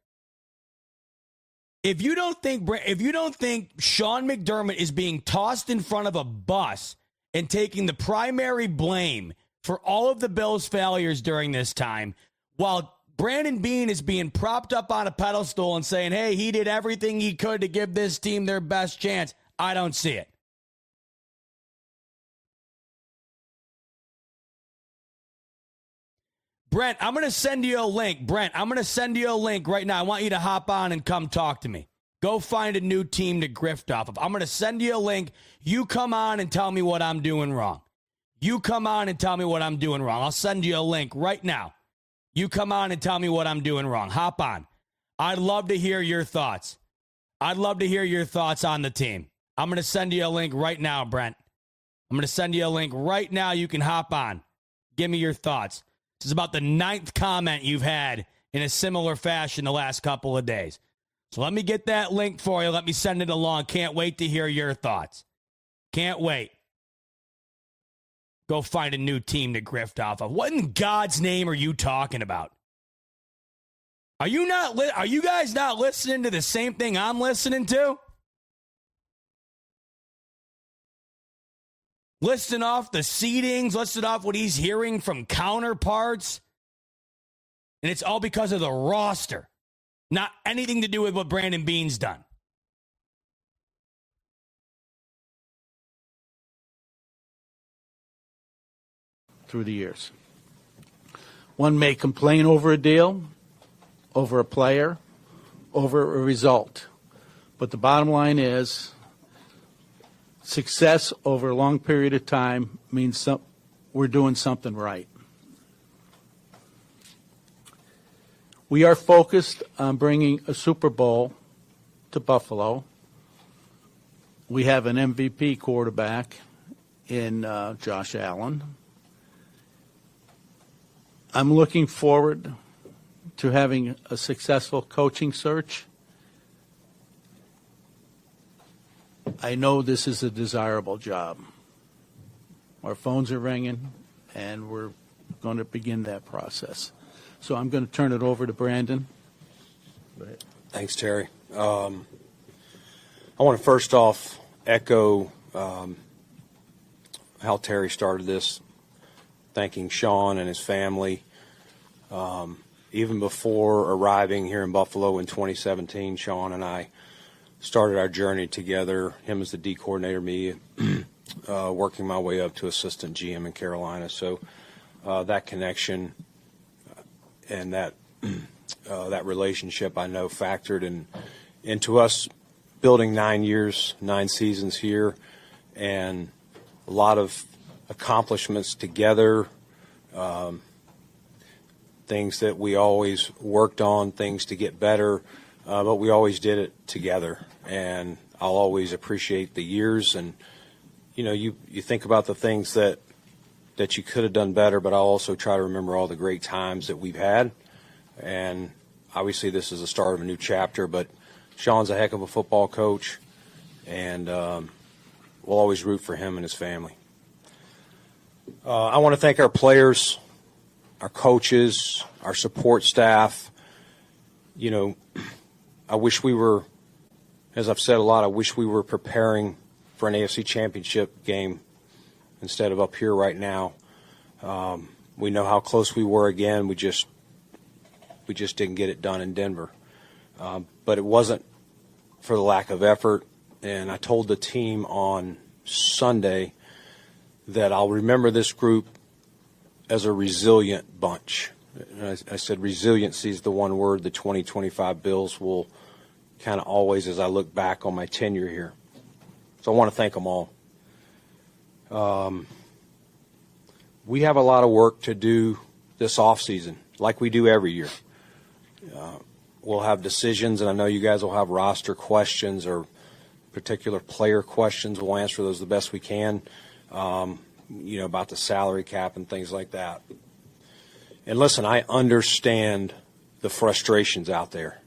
If you don't think Sean McDermott is being tossed in front of a bus and taking the primary blame for all of the Bills' failures during this time, while Brandon Beane is being propped up on a pedestal and saying, hey, he did everything he could to give this team their best chance, I don't see it. Brent, I'm going to send you a link. Right now. I want you to hop on and come talk to me. Go find a new team to grift off of. I'm going to send you a link. You come on and tell me what I'm doing wrong. I'll send you a link right now. You come on and tell me what I'm doing wrong. Hop on. I'd love to hear your thoughts. on the team. I'm going to send you a link right now, Brent. I'm going to send you a link right now. You can hop on. Give me your thoughts. This is about the 9th comment you've had in a similar fashion the last couple of days. So let me get that link for you. Let me send it along. Can't wait to hear your thoughts. Can't wait. Go find a new team to grift off of. What in God's name are you talking about? Are you guys not listening to the same thing I'm listening to? Listing off the seedings, listing off what he's hearing from counterparts. And it's all because of the roster. Not anything to do with what Brandon Beane's done. Through the years. One may complain over a deal, over a player, over a result. But the bottom line is success over a long period of time means we're doing something right. We are focused on bringing a Super Bowl to Buffalo. We have an MVP quarterback in Josh Allen. I'm looking forward to having a successful coaching search. I know this is a desirable job. Our phones are ringing, and we're going to begin that process. So I'm going to turn it over to Brandon. Thanks, Terry. I want to first off echo how Terry started this, thanking Sean and his family. Even before arriving here in Buffalo in 2017, Sean and I started our journey together, him as the D coordinator, me working my way up to assistant GM in Carolina. So that connection and that relationship, I know, factored into us building 9 seasons here, and a lot of accomplishments together, things that we always worked on, things to get better, but we always did it together. And I'll always appreciate the years. And, you know, you think about the things that you could have done better, but I'll also try to remember all the great times that we've had. And obviously this is the start of a new chapter, but Sean's a heck of a football coach, and we'll always root for him and his family. I want to thank our players, our coaches, our support staff. You know, I wish we were, as I've said a lot, I wish we were preparing for an AFC Championship game instead of up here right now. We know how close we were again. We just didn't get it done in Denver. But it wasn't for the lack of effort. And I told the team on Sunday that I'll remember this group as a resilient bunch. And I said resiliency is the one word the 2025 Bills will kind of always, as I look back on my tenure here. So I want to thank them all. We have a lot of work to do this offseason, like we do every year. We'll have decisions, and I know you guys will have roster questions or particular player questions. We'll answer those the best we can, you know, about the salary cap and things like that. And listen, I understand the frustrations out there.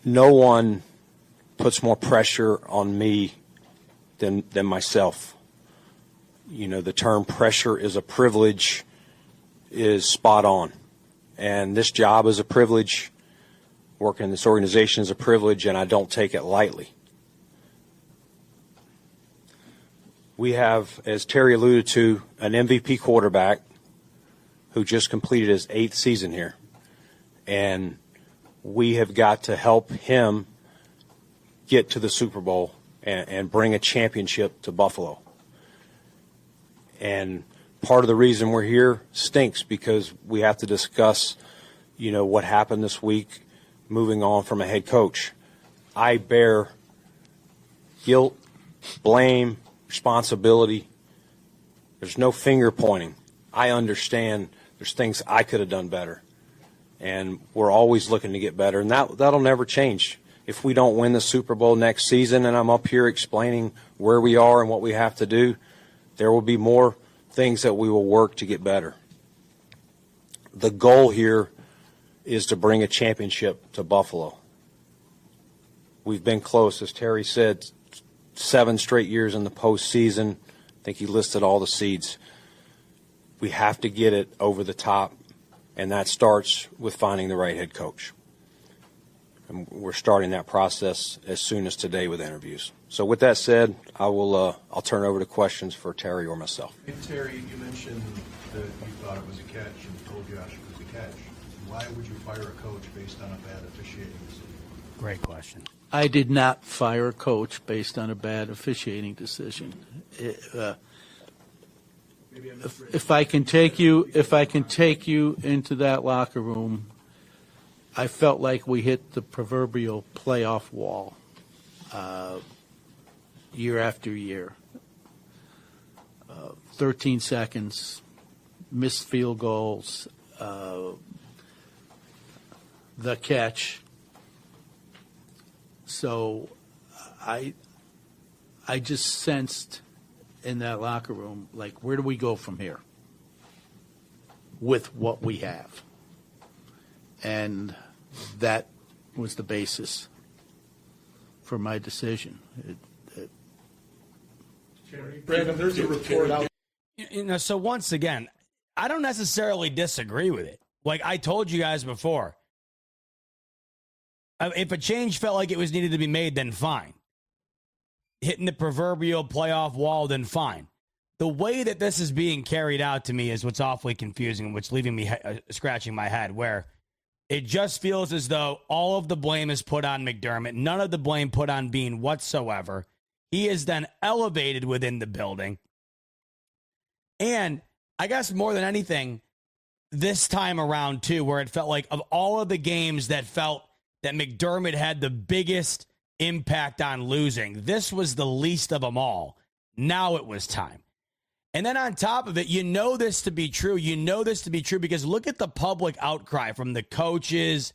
No one puts more pressure on me than myself. You know, the term pressure is a privilege is spot on. And this job is a privilege. Working in this organization is a privilege, and I don't take it lightly. We have, as Terry alluded to, an MVP quarterback who just completed his 8th season here. And we have got to help him get to the Super Bowl and bring a championship to Buffalo. And part of the reason we're here stinks because we have to discuss, you know, what happened this week moving on from a head coach. I bear guilt, blame, responsibility. There's no finger pointing. I understand there's things I could have done better. And we're always looking to get better. And that'll never change. If we don't win the Super Bowl next season and I'm up here explaining where we are and what we have to do, there will be more things that we will work to get better. The goal here is to bring a championship to Buffalo. We've been close, as Terry said, 7 straight years in the postseason. I think he listed all the seeds. We have to get it over the top And that starts with finding the right head coach. And we're starting that process as soon as today with interviews. So with that said, I'll turn over to questions for Terry or myself. Hey, Terry, you mentioned that you thought it was a catch and told Josh it was a catch. Why would you fire a coach based on a bad officiating decision? Great question. I did not fire a coach based on a bad officiating decision. If I can take you into that locker room, I felt like we hit the proverbial playoff wall year after year. 13 seconds, missed field goals, the catch. So I just sensed in that locker room, like, where do we go from here with what we have? And that was the basis for my decision. Brandon, there's a report out. So once again, I don't necessarily disagree with it. Like I told you guys before, if a change felt like it was needed to be made, then fine. Hitting the proverbial playoff wall, then fine. The way that this is being carried out to me is what's awfully confusing, which leaving me scratching my head, where it just feels as though all of the blame is put on McDermott, none of the blame put on Beane whatsoever. He is then elevated within the building. And I guess more than anything, this time around, too, where it felt like of all of the games that felt that McDermott had the biggest impact on losing, this was the least of them all. Now it was time. And then on top of it, you know this to be true. You know this to be true because look at the public outcry from the coaches,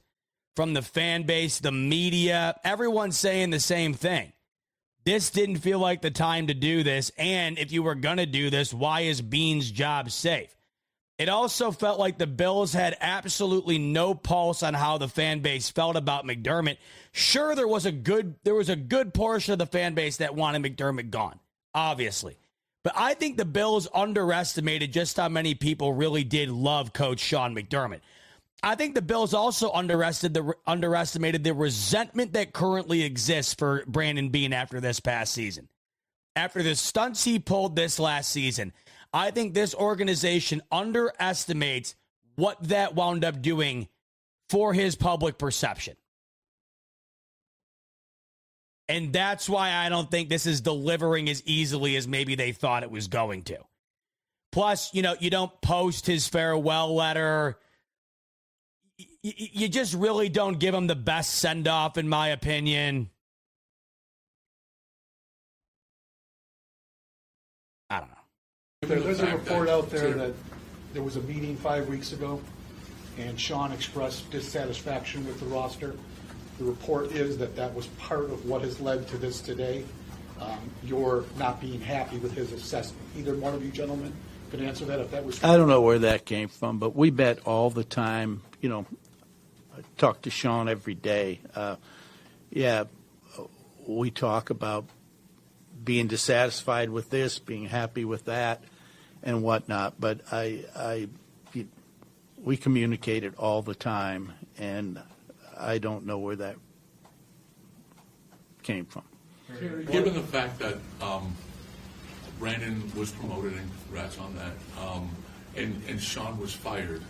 from the fan base, the media, everyone's saying the same thing. This didn't feel like the time to do this. And if you were going to do this, why is Beane's job safe? It also felt like the Bills had absolutely no pulse on how the fan base felt about McDermott. Sure, there was a good portion of the fan base that wanted McDermott gone, obviously. But I think the Bills underestimated just how many people really did love Coach Sean McDermott. I think the Bills also underestimated the resentment that currently exists for Brandon Beane after this past season. After the stunts he pulled this last season, I think this organization underestimates what that wound up doing for his public perception. And that's why I don't think this is delivering as easily as maybe they thought it was going to. Plus, you don't post his farewell letter. You just really don't give him the best send-off, in my opinion. I don't know. There's a report out there that there was a meeting 5 weeks ago, and Sean expressed dissatisfaction with the roster. The report is that was part of what has led to this today. You're not being happy with his assessment. Either one of you gentlemen could answer that if that was true. I don't know where that came from, but we bet all the time. I talk to Sean every day. We talk about being dissatisfied with this, being happy with that, and whatnot. But we communicate it all the time, and I don't know where that came from. Given the fact that Brandon was promoted, and congrats on that, and Sean was fired,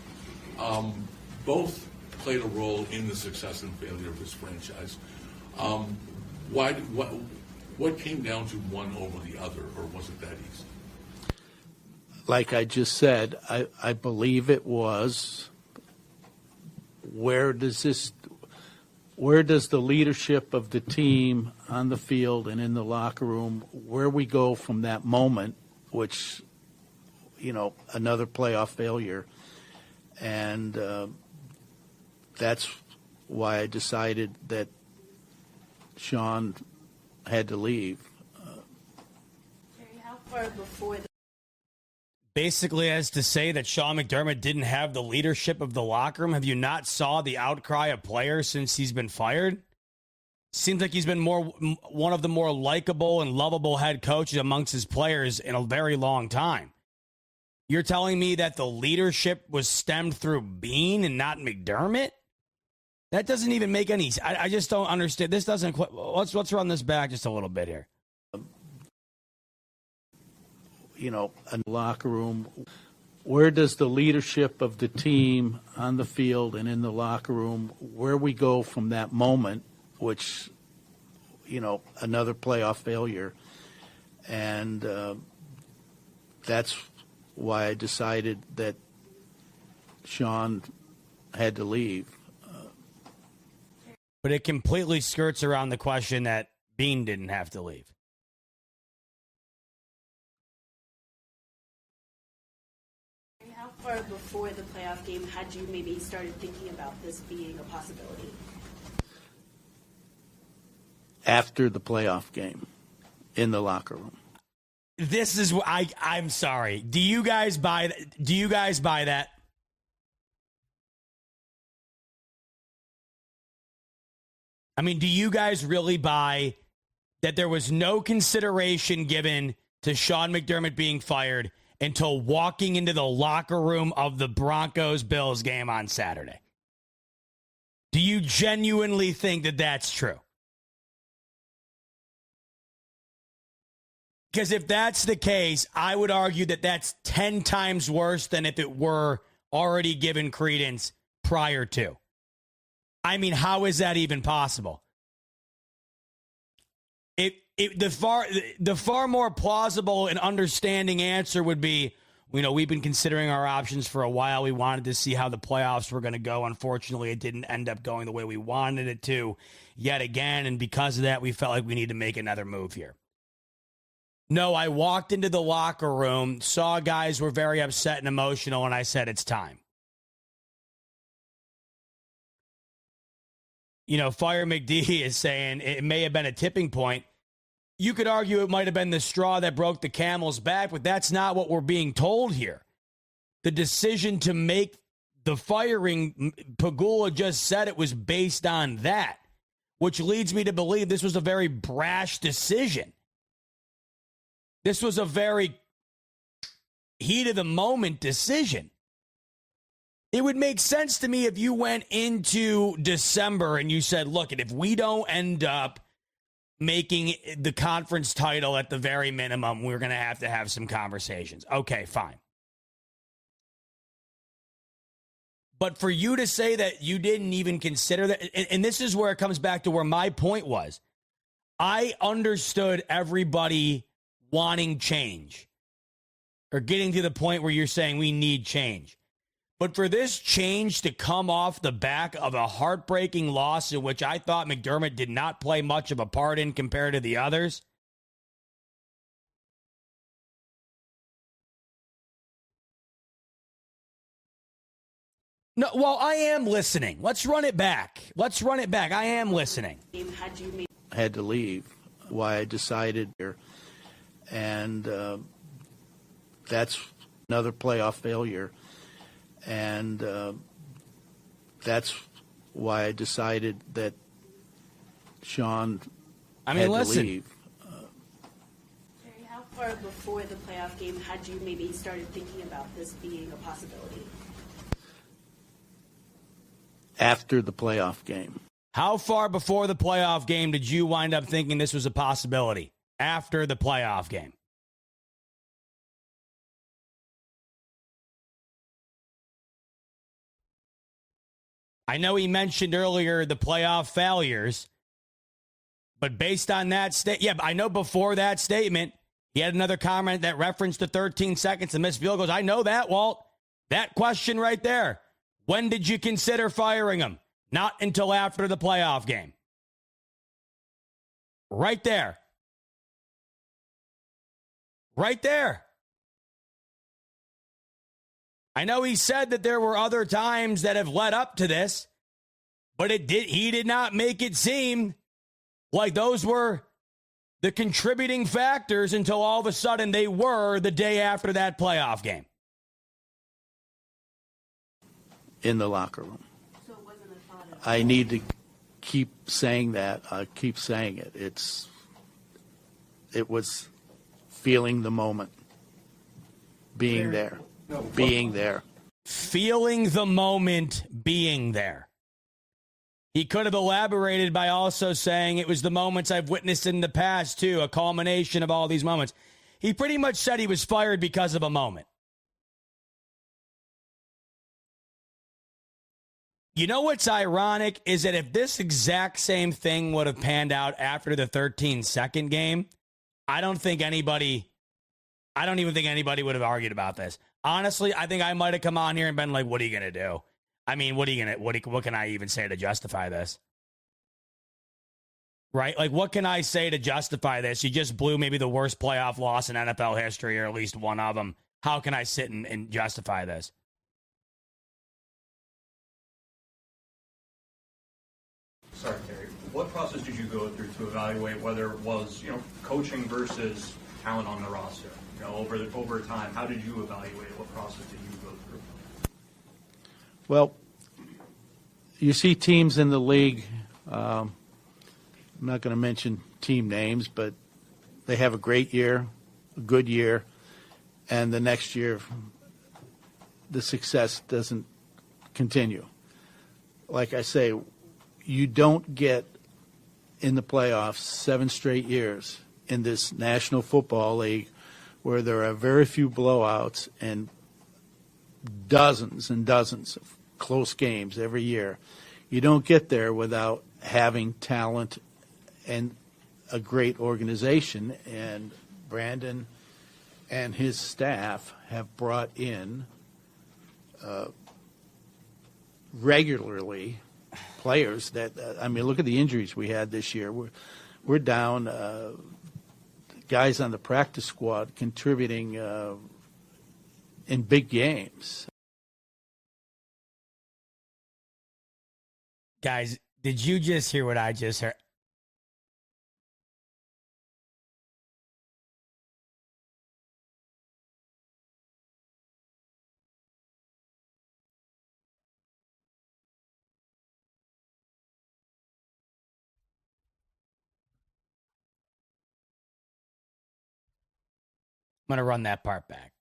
both played a role in the success and failure of this franchise. What came down to one over the other, or was it that easy? Like I just said, I believe it was, where does the leadership of the team on the field and in the locker room, where we go from that moment, which, another playoff failure. And that's why I decided that Sean had to leave. How far before Basically as to say that Sean McDermott didn't have the leadership of the locker room. Have you not saw the outcry of players since he's been fired? Seems like he's been one of the more likable and lovable head coaches amongst his players in a very long time. You're telling me that the leadership was stemmed through Beane and not McDermott? That doesn't even make any sense. I just don't understand. This doesn't quite. Let's run this back just a little bit here. You know, a locker room. Where does the leadership of the team on the field and in the locker room, where we go from that moment, which, you know, another playoff failure. And that's why I decided that Sean had to leave. But it completely skirts around the question that Beane didn't have to leave. How far before the playoff game had you maybe started thinking about this being a possibility? After the playoff game, in the locker room. This is what I'm sorry. Do you guys buy that? Do you guys buy that? I mean, do you guys really buy that there was no consideration given to Sean McDermott being fired until walking into the locker room of the Broncos-Bills game on Saturday? Do you genuinely think that that's true? Because if that's the case, I would argue that that's 10 times worse than if it were already given credence prior to. I mean, how is that even possible? The far more plausible and understanding answer would be, you know, we've been considering our options for a while. We wanted to see how the playoffs were going to go. Unfortunately, it didn't end up going the way we wanted it to yet again. And because of that, we felt like we need to make another move here. No, I walked into the locker room, saw guys were very upset and emotional, and I said, it's time. You know, Fire McD is saying it may have been a tipping point. You could argue it might have been the straw that broke the camel's back, but that's not what we're being told here. The decision to make the firing, Pegula just said it was based on that, which leads me to believe this was a very brash decision. This was a very heat-of-the-moment decision. It would make sense to me if you went into December and you said, look, if we don't end up making the conference title at the very minimum, we're going to have some conversations. Okay, fine. But for you to say that you didn't even consider that, and this is where it comes back to where my point was. I understood everybody wanting change or getting to the point where you're saying we need change. But for this change to come off the back of a heartbreaking loss in which I thought McDermott did not play much of a part in compared to the others, no, well, I am listening. Let's run it back. I am listening. Had to leave. Why I decided here. And that's another playoff failure. And that's why I decided that Sean had to leave. Terry, how far before the playoff game had you maybe started thinking about this being a possibility? After the playoff game. How far before the playoff game did you wind up thinking this was a possibility? After the playoff game. I know he mentioned earlier the playoff failures, but based on that I know before that statement, he had another comment that referenced the 13 seconds and missed field goals. I know that, Walt. That question right there. When did you consider firing him? Not until after the playoff game. Right there. Right there. I know he said that there were other times that have led up to this, but he did not make it seem like those were the contributing factors until all of a sudden they were the day after that playoff game. In the locker room. So it wasn't a thought of I need to keep saying that. I keep saying it. It was feeling the moment, being there. being there. Feeling the moment, being there. He could have elaborated by also saying it was the moments I've witnessed in the past, too, a culmination of all these moments. He pretty much said he was fired because of a moment. You know what's ironic is that if this exact same thing would have panned out after the 13-second game, I don't even think anybody would have argued about this. Honestly, I think I might have come on here and been like, what are you going to do? I mean, what can I even say to justify this? Right? Like, what can I say to justify this? You just blew maybe the worst playoff loss in NFL history, or at least one of them. How can I sit and justify this? Sorry, Terry. What process did you go through to evaluate whether it was, coaching versus talent on the roster? Over time, how did you evaluate it? What process did you go through? Well, you see teams in the league, I'm not going to mention team names, but they have a great year, a good year, and the next year the success doesn't continue. Like I say, you don't get in the playoffs 7 straight years in this National Football League where there are very few blowouts and dozens and dozens of close games every year. You don't get there without having talent and a great organization, and Brandon and his staff have brought in regularly players that, look at the injuries we had this year. We're down guys on the practice squad contributing in big games. Guys, did you just hear what I just heard? I'm going to run that part back.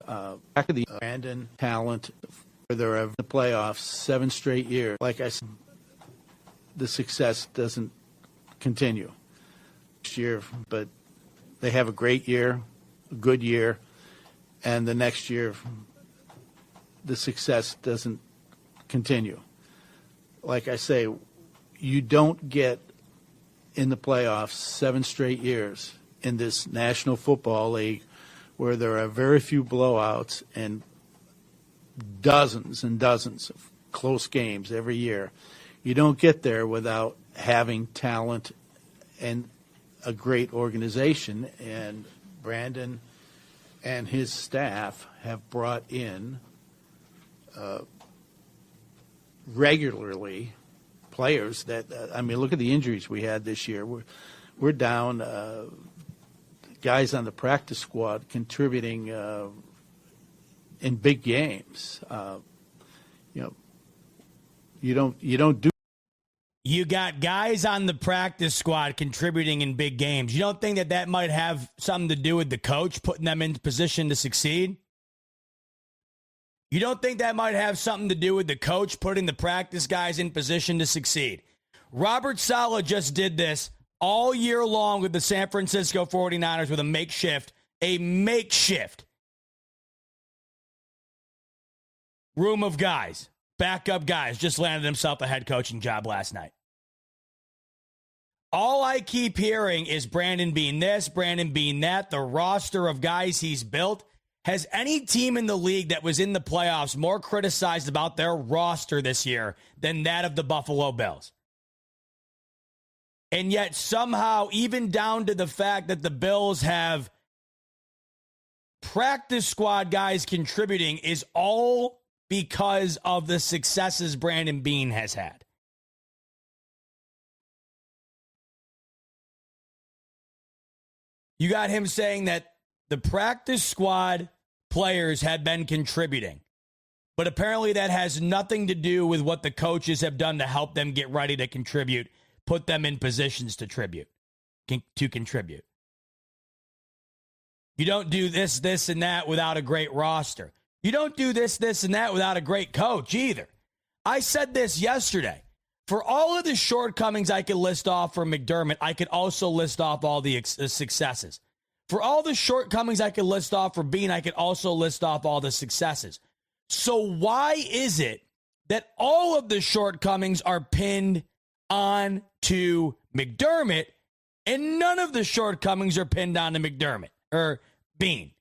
Back of the Brandon talent, where there are the playoffs 7 straight years. Like I said, the success doesn't continue this year, but they have a great year, a good year, and the next year the success doesn't continue. Like I say, you don't get in the playoffs 7 straight years in this National Football League where there are very few blowouts and dozens and dozens of close games every year. You don't get there without having talent and a great organization, and Brandon and his staff have brought in regularly players that, look at the injuries we had this year. We're down guys on the practice squad contributing in big games. You don't do. You got guys on the practice squad contributing in big games. You don't think that might have something to do with the coach putting them in position to succeed? You don't think that might have something to do with the coach putting the practice guys in position to succeed? Robert Saleh just did this all year long with the San Francisco 49ers with a makeshift room of guys, backup guys, just landed himself a head coaching job last night. All I keep hearing is Brandon Beane this, Brandon Beane that, the roster of guys he's built. Has any team in the league that was in the playoffs more criticized about their roster this year than that of the Buffalo Bills? And yet somehow, even down to the fact that the Bills have practice squad guys contributing is all because of the successes Brandon Beane has had. You got him saying that the practice squad players had been contributing, but apparently that has nothing to do with what the coaches have done to help them get ready to contribute, put them in positions to contribute. You don't do this, this, and that without a great roster. You don't do this, this, and that without a great coach either. I said this yesterday. For all of the shortcomings I could list off for McDermott, I could also list off all the successes. For all the shortcomings I could list off for Beane, I could also list off all the successes. So why is it that all of the shortcomings are pinned on to McDermott and none of the shortcomings are pinned on to McDermott or Beane?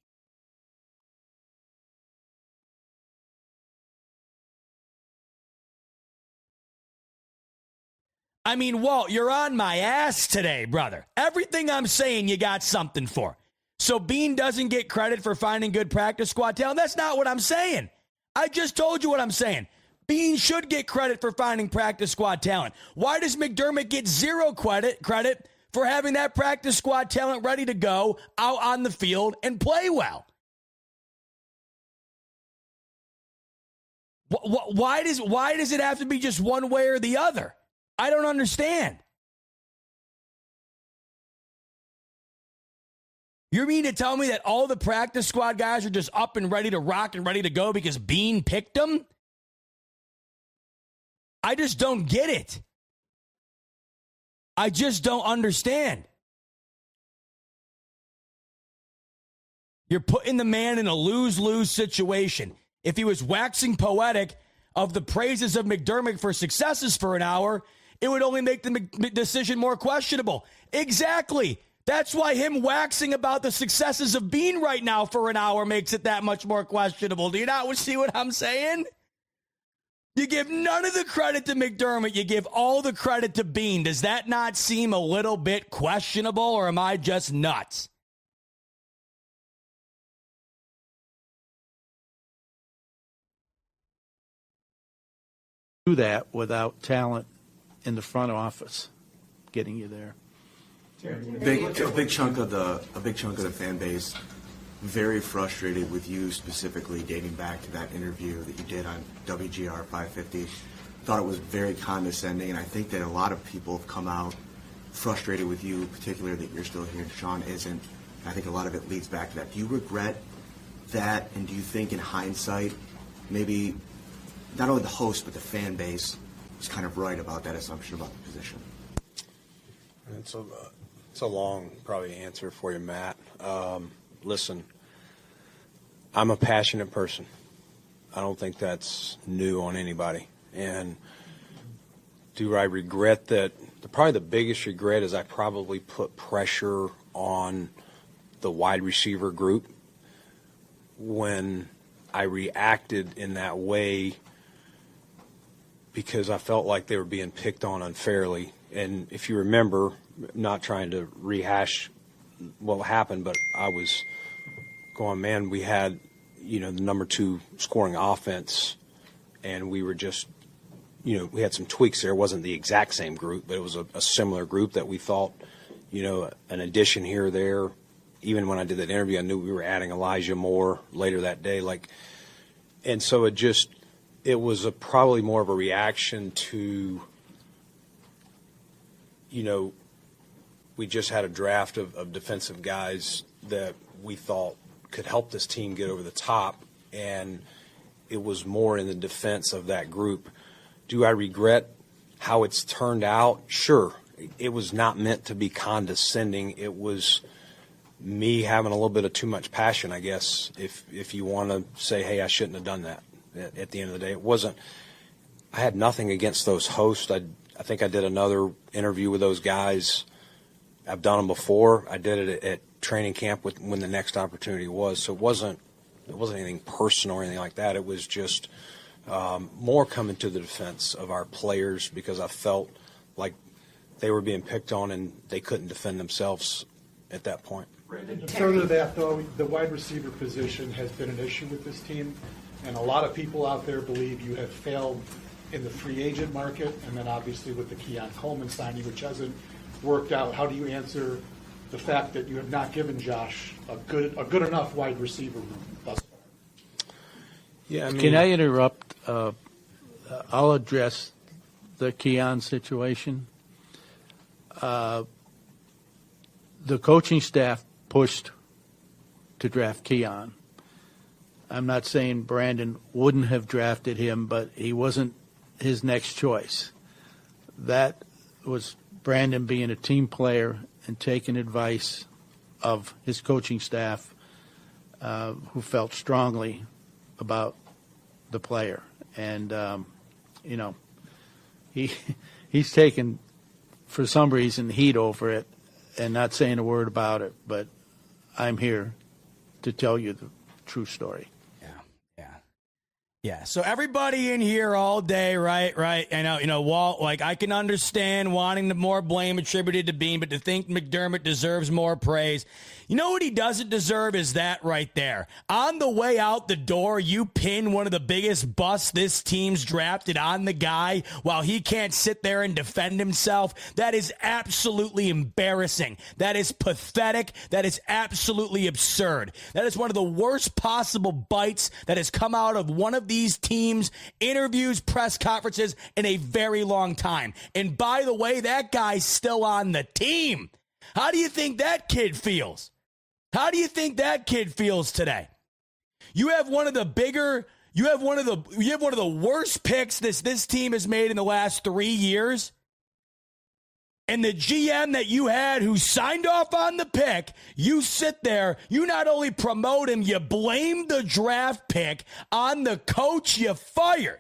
I mean, Walt, you're on my ass today, brother. Everything I'm saying, you got something for. So Beane doesn't get credit for finding good practice squad talent? That's not what I'm saying. I just told you what I'm saying. Beane should get credit for finding practice squad talent. Why does McDermott get zero credit for having that practice squad talent ready to go out on the field and play well? Why does it have to be just one way or the other? I don't understand. You mean to tell me that all the practice squad guys are just up and ready to rock and ready to go because Beane picked them? I just don't get it. I just don't understand. You're putting the man in a lose-lose situation. If he was waxing poetic of the praises of McDermott for successes for an hour, it would only make the decision more questionable. Exactly. That's why him waxing about the successes of Beane right now for an hour makes it that much more questionable. Do you not see what I'm saying? You give none of the credit to McDermott. You give all the credit to Beane. Does that not seem a little bit questionable, or am I just nuts? Do that without talent in the front office getting you there. A big chunk of the fan base very frustrated with you specifically, dating back to that interview that you did on WGR 550. Thought it was very condescending, and I think that a lot of people have come out frustrated with you, particularly that you're still here and Sean isn't. I think a lot of it leads back to that. Do you regret that, and do you think in hindsight maybe not only the host but the fan base was kind of right about that assumption about the position? It's a long, probably, answer for you, Matt. Listen, I'm a passionate person. I don't think that's new on anybody. And do I regret that? Probably the biggest regret is I probably put pressure on the wide receiver group when I reacted in that way because I felt like they were being picked on unfairly. And if you remember, not trying to rehash what happened, but I was going, man, we had, the number 2 scoring offense, and we were just, we had some tweaks there. It wasn't the exact same group, but it was a similar group that we thought, an addition here or there. Even when I did that interview, I knew we were adding Elijah Moore later that day. And so it was probably more of a reaction to, we just had a draft of defensive guys that we thought could help this team get over the top, and it was more in the defense of that group. Do I regret how it's turned out? Sure. It was not meant to be condescending. It was me having a little bit of too much passion, I guess, if you want to say, hey, I shouldn't have done that. At the end of the day, it wasn't. I had nothing against those hosts. I think I did another interview with those guys. I've done them before. I did it at training camp when the next opportunity was. So it wasn't anything personal or anything like that. It was just more coming to the defense of our players because I felt like they were being picked on and they couldn't defend themselves at that point. Further to that, though, the wide receiver position has been an issue with this team, and a lot of people out there believe you have failed in the free agent market, and then obviously with the Keon Coleman signing, which hasn't worked out. How do you answer the fact that you have not given Josh a good enough wide receiver room thus far? Yeah, Can I interrupt? I'll address the Keon situation. The coaching staff pushed to draft Keon. I'm not saying Brandon wouldn't have drafted him, but he wasn't his next choice. That was Brandon being a team player and taking advice of his coaching staff, who felt strongly about the player. And, he's taken, for some reason, heat over it and not saying a word about it. But I'm here to tell you the true story. Yeah, so everybody in here all day, right? And, Walt, I can understand wanting the more blame attributed to Beane, but to think McDermott deserves more praise. You know what he doesn't deserve is that right there. On the way out the door, you pin one of the biggest busts this team's drafted on the guy while he can't sit there and defend himself. That is absolutely embarrassing. That is pathetic. That is absolutely absurd. That is one of the worst possible bites that has come out of one of these teams' interviews, press conferences in a very long time. And by the way, that guy's still on the team. How do you think that kid feels? How do you think that kid feels today? You have one of the worst picks this team has made in the last 3 years. And the GM that you had who signed off on the pick, you sit there, you not only promote him, you blame the draft pick on the coach you fired.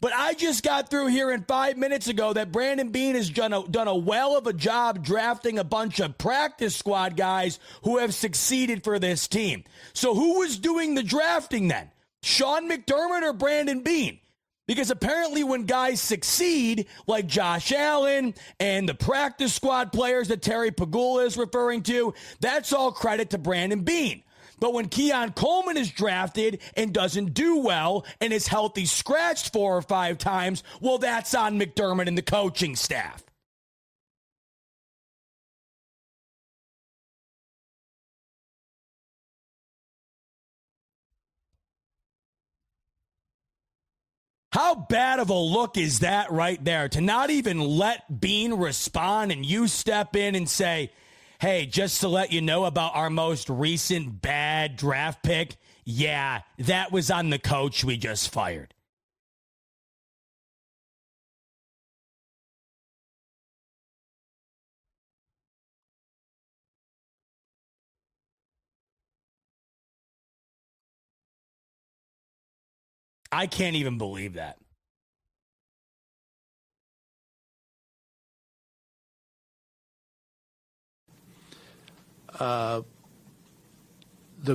But I just got through hearing 5 minutes ago that Brandon Beane has done a well of a job drafting a bunch of practice squad guys who have succeeded for this team. So who was doing the drafting then? Sean McDermott or Brandon Beane? Because apparently when guys succeed, like Josh Allen and the practice squad players that Terry Pegula is referring to, that's all credit to Brandon Beane. But when Keon Coleman is drafted and doesn't do well and is healthy scratched 4 or 5 times, well, that's on McDermott and the coaching staff. How bad of a look is that right there? To not even let Beane respond and you step in and say, hey, just to let you know about our most recent bad draft pick, yeah, that was on the coach we just fired. I can't even believe that. The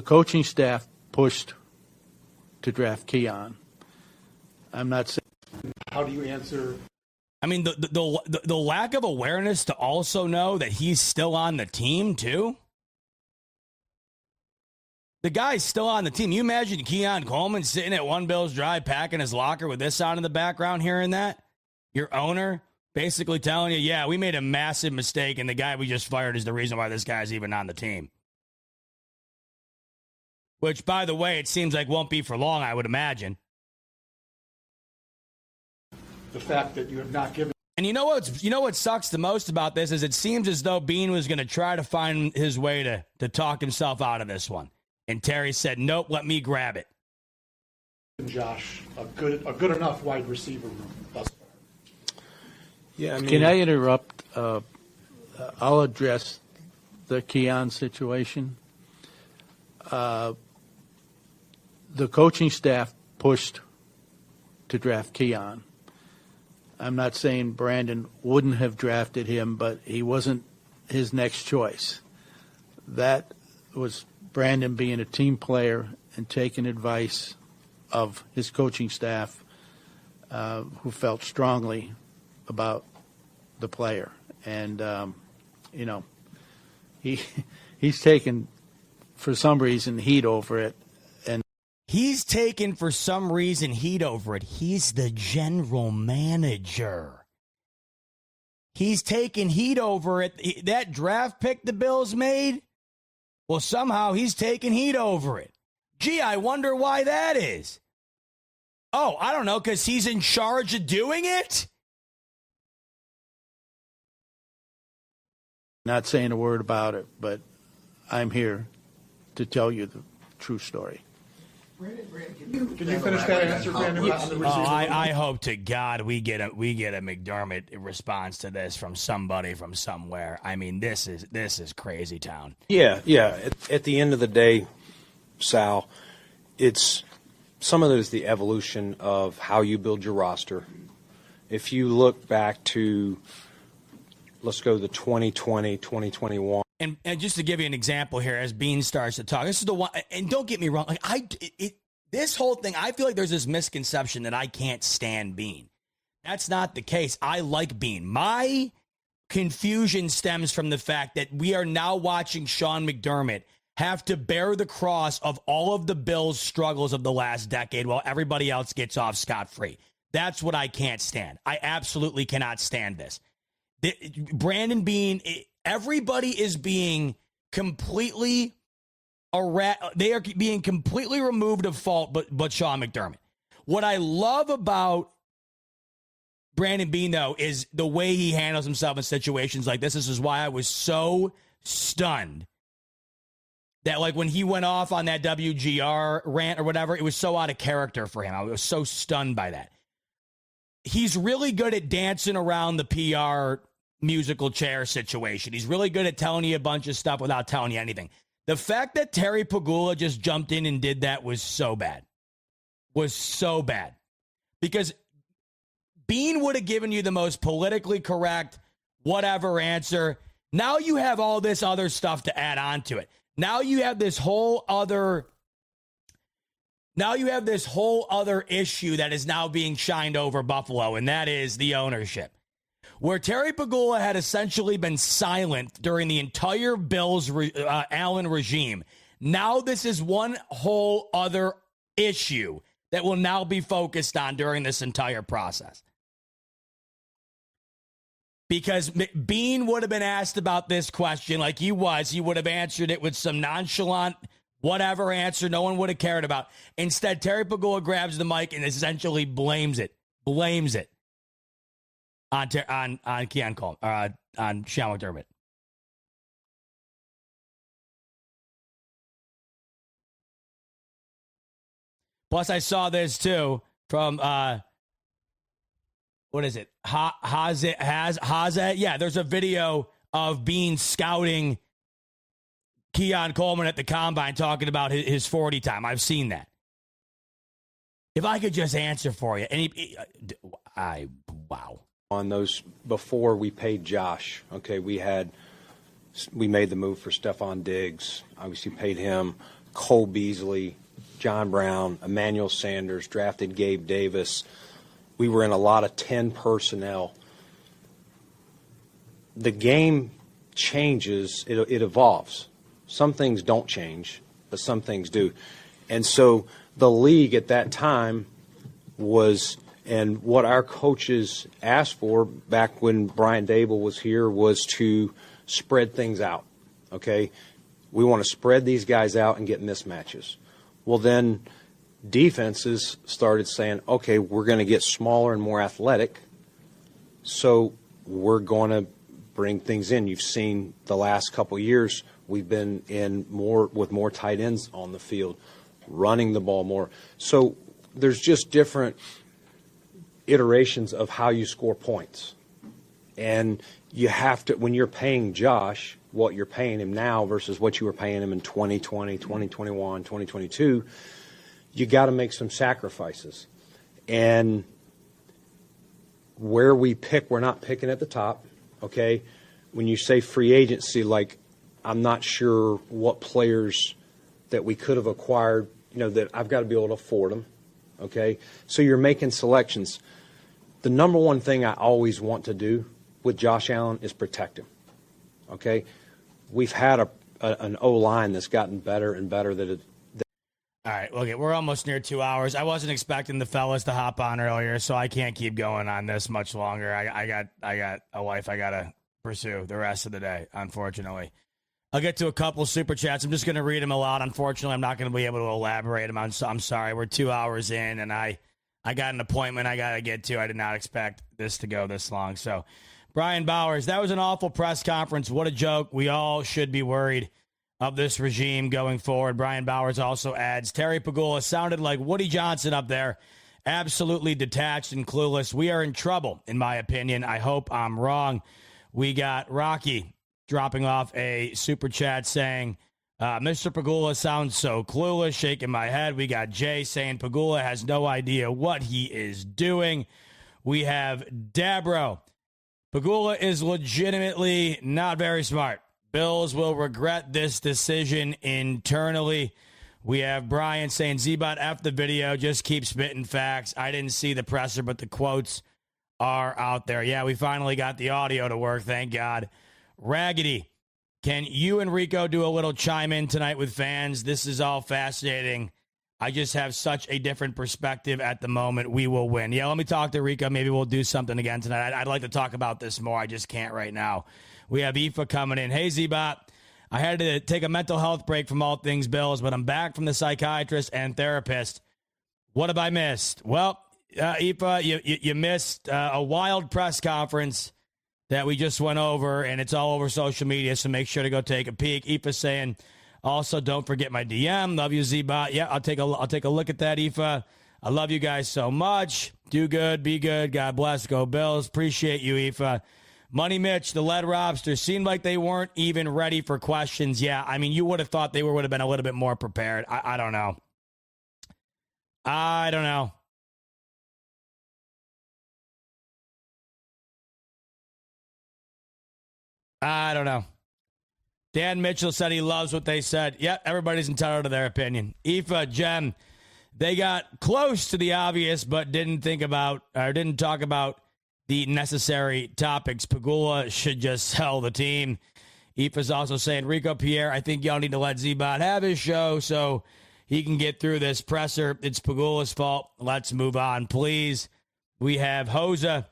coaching staff pushed to draft Keon. I'm not saying. How do you answer? I mean, the lack of awareness to also know that he's still on the team, too. The guy's still on the team. You imagine Keon Coleman sitting at One Bills Drive packing his locker with this on in the background, hearing that? Your owner basically telling you, yeah, we made a massive mistake, and the guy we just fired is the reason why this guy's even on the team. Which, by the way, it seems like won't be for long, I would imagine. The fact that you have not given. And you know what sucks the most about this is it seems as though Beane was going to try to find his way to talk himself out of this one. And Terry said, nope, let me grab it. Josh, a good enough wide receiver room thus far. Yeah, can I interrupt? I'll address the Keon situation. The coaching staff pushed to draft Keon. I'm not saying Brandon wouldn't have drafted him, but he wasn't his next choice. That was Brandon being a team player and taking advice of his coaching staff, who felt strongly about the player. And, he's taken, for some reason, heat over it. He's taken, for some reason, heat over it. He's the general manager. He's taken heat over it. That draft pick the Bills made, well, somehow he's taking heat over it. Gee, I wonder why that is. Oh, I don't know, because he's in charge of doing it? Not saying a word about it, but I'm here to tell you the true story. Can you finish that answer, Brandon? I hope to God we get a McDermott response to this from somebody from somewhere. I mean, this is crazy town. Yeah. At the end of the day, Sal, it's some of it is the evolution of how you build your roster. If you look back to, let's go to the 2020, 2021. And just to give you an example here, as Beane starts to talk, this is the one. And don't get me wrong, like this whole thing, I feel like there's this misconception that I can't stand Beane. That's not the case. I like Beane. My confusion stems from the fact that we are now watching Sean McDermott have to bear the cross of all of the Bills' struggles of the last decade while everybody else gets off scot-free. That's what I can't stand. I absolutely cannot stand this. Brandon Beane, everybody is being completely they are being completely removed of fault, but Sean McDermott. What I love about Brandon Beane, though, is the way he handles himself in situations like this. This is why I was so stunned that, like, when he went off on that WGR rant or whatever, it was so out of character for him. I was so stunned by that. He's really good at dancing around the PR musical chair situation. He's really good at telling you a bunch of stuff without telling you anything. The fact that Terry Pegula just jumped in and did that was so bad. Because Beane would have given you the most politically correct, whatever answer. Now you have all this other stuff to add on to it. Now you have this whole other issue that is now being shined over Buffalo, and that is the ownership. Where Terry Pegula had essentially been silent during the entire Bills Allen regime, now this is one whole other issue that will now be focused on during this entire process. Because Beane would have been asked about this question like he would have answered it with some nonchalant whatever answer no one would have cared about. Instead, Terry Pegula grabs the mic and essentially blames it on Keon Coleman, on Sean McDermott. Plus, I saw this too from what is it? Hazet? Yeah, there's a video of Beane scouting Keon Coleman at the combine talking about his 40 time. I've seen that. If I could just answer for you. Wow. On those before we paid Josh, okay, we made the move for Stephon Diggs. Obviously paid him. Cole Beasley, John Brown, Emmanuel Sanders, drafted Gabe Davis. We were in a lot of 10 personnel. The game changes. It evolves. Some things don't change, but some things do. And so the league at that time was, and what our coaches asked for back when Brian Dable was here, was to spread things out, okay? We want to spread these guys out and get mismatches. Well, then defenses started saying, okay, we're going to get smaller and more athletic, so we're going to bring things in. You've seen the last couple of years we've been in with more tight ends on the field, running the ball more. So there's just different iterations of how you score points. And you have to, when you're paying Josh what you're paying him now versus what you were paying him in 2020, 2021, 2022, you got to make some sacrifices. And where we pick, we're not picking at the top, okay? When you say free agency, like, I'm not sure what players that we could have acquired, that I've got to be able to afford them, okay? So you're making selections. The number one thing I always want to do with Josh Allen is protect him, okay? We've had an O-line that's gotten better and better. All right, okay, we're almost near 2 hours. I wasn't expecting the fellas to hop on earlier, so I can't keep going on this much longer. I got a wife I got to pursue the rest of the day, unfortunately. I'll get to a couple super chats. I'm just going to read them a lot. Unfortunately, I'm not going to be able to elaborate them. I'm sorry. We're 2 hours in, and I got an appointment I got to get to. I did not expect this to go this long. So, Brian Bowers, that was an awful press conference. What a joke. We all should be worried. of this regime going forward. Brian Bowers also adds, Terry Pegula sounded like Woody Johnson up there, absolutely detached and clueless. We are in trouble, in my opinion. I hope I'm wrong. We got Rocky dropping off a super chat saying, Mr. Pegula sounds so clueless, shaking my head. We got Jay saying Pegula has no idea what he is doing. We have Dabro. Pegula is legitimately not very smart. Bills will regret this decision internally. We have Brian saying, Z-Bot, F the video, just keep spitting facts. I didn't see the presser, but the quotes are out there. Yeah, we finally got the audio to work, thank God. Raggedy, can you and Rico do a little chime in tonight with fans? This is all fascinating. I just have such a different perspective at the moment. We will win. Yeah, let me talk to Rico. Maybe we'll do something again tonight. I'd like to talk about this more. I just can't right now. We have Aoife coming in. Hey, Z-Bot. I had to take a mental health break from all things Bills, but I'm back from the psychiatrist and therapist. What have I missed? Well, Aoife, you missed a wild press conference that we just went over, and it's all over social media, so make sure to go take a peek. Aoife saying, also, don't forget my DM. Love you, Z-Bot. Yeah, I'll take a look at that, Aoife. I love you guys so much. Do good, be good. God bless. Go Bills. Appreciate you, Aoife. Money Mitch, the lead Robster, seemed like they weren't even ready for questions. Yeah, I mean, you would have thought they would have been a little bit more prepared. I don't know. I don't know. I don't know. Dan Mitchell said he loves what they said. Yep, everybody's entitled to their opinion. Aoife, Jem, they got close to the obvious, but didn't talk about the necessary topics. Pegula should just sell the team. Aoife's also saying, Rico Pierre, I think y'all need to let Z-Bot have his show so he can get through this presser. It's Pegula's fault. Let's move on, please. We have Hosa.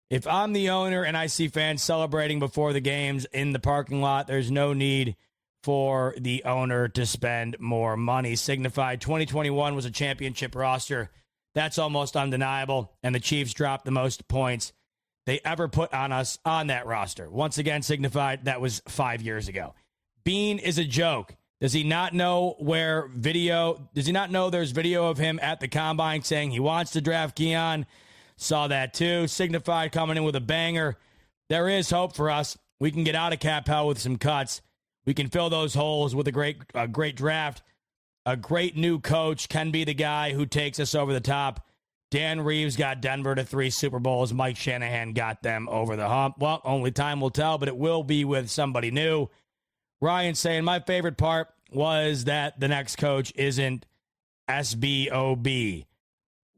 If I'm the owner and I see fans celebrating before the games in the parking lot, there's no need for the owner to spend more money. Signified 2021 was a championship roster. That's almost undeniable. And the Chiefs dropped the most points they ever put on us on that roster. Once again, Signified, that was 5 years ago. Beane is a joke. Does he not know does he not know there's video of him at the combine saying he wants to draft Keon? Saw that too. Signified coming in with a banger. There is hope for us. We can get out of cap hell with some cuts. We can fill those holes with a great draft. A great new coach can be the guy who takes us over the top. Dan Reeves got Denver to 3 Super Bowls. Mike Shanahan got them over the hump. Well, only time will tell, but it will be with somebody new. Ryan saying, my favorite part was that the next coach isn't SBOB.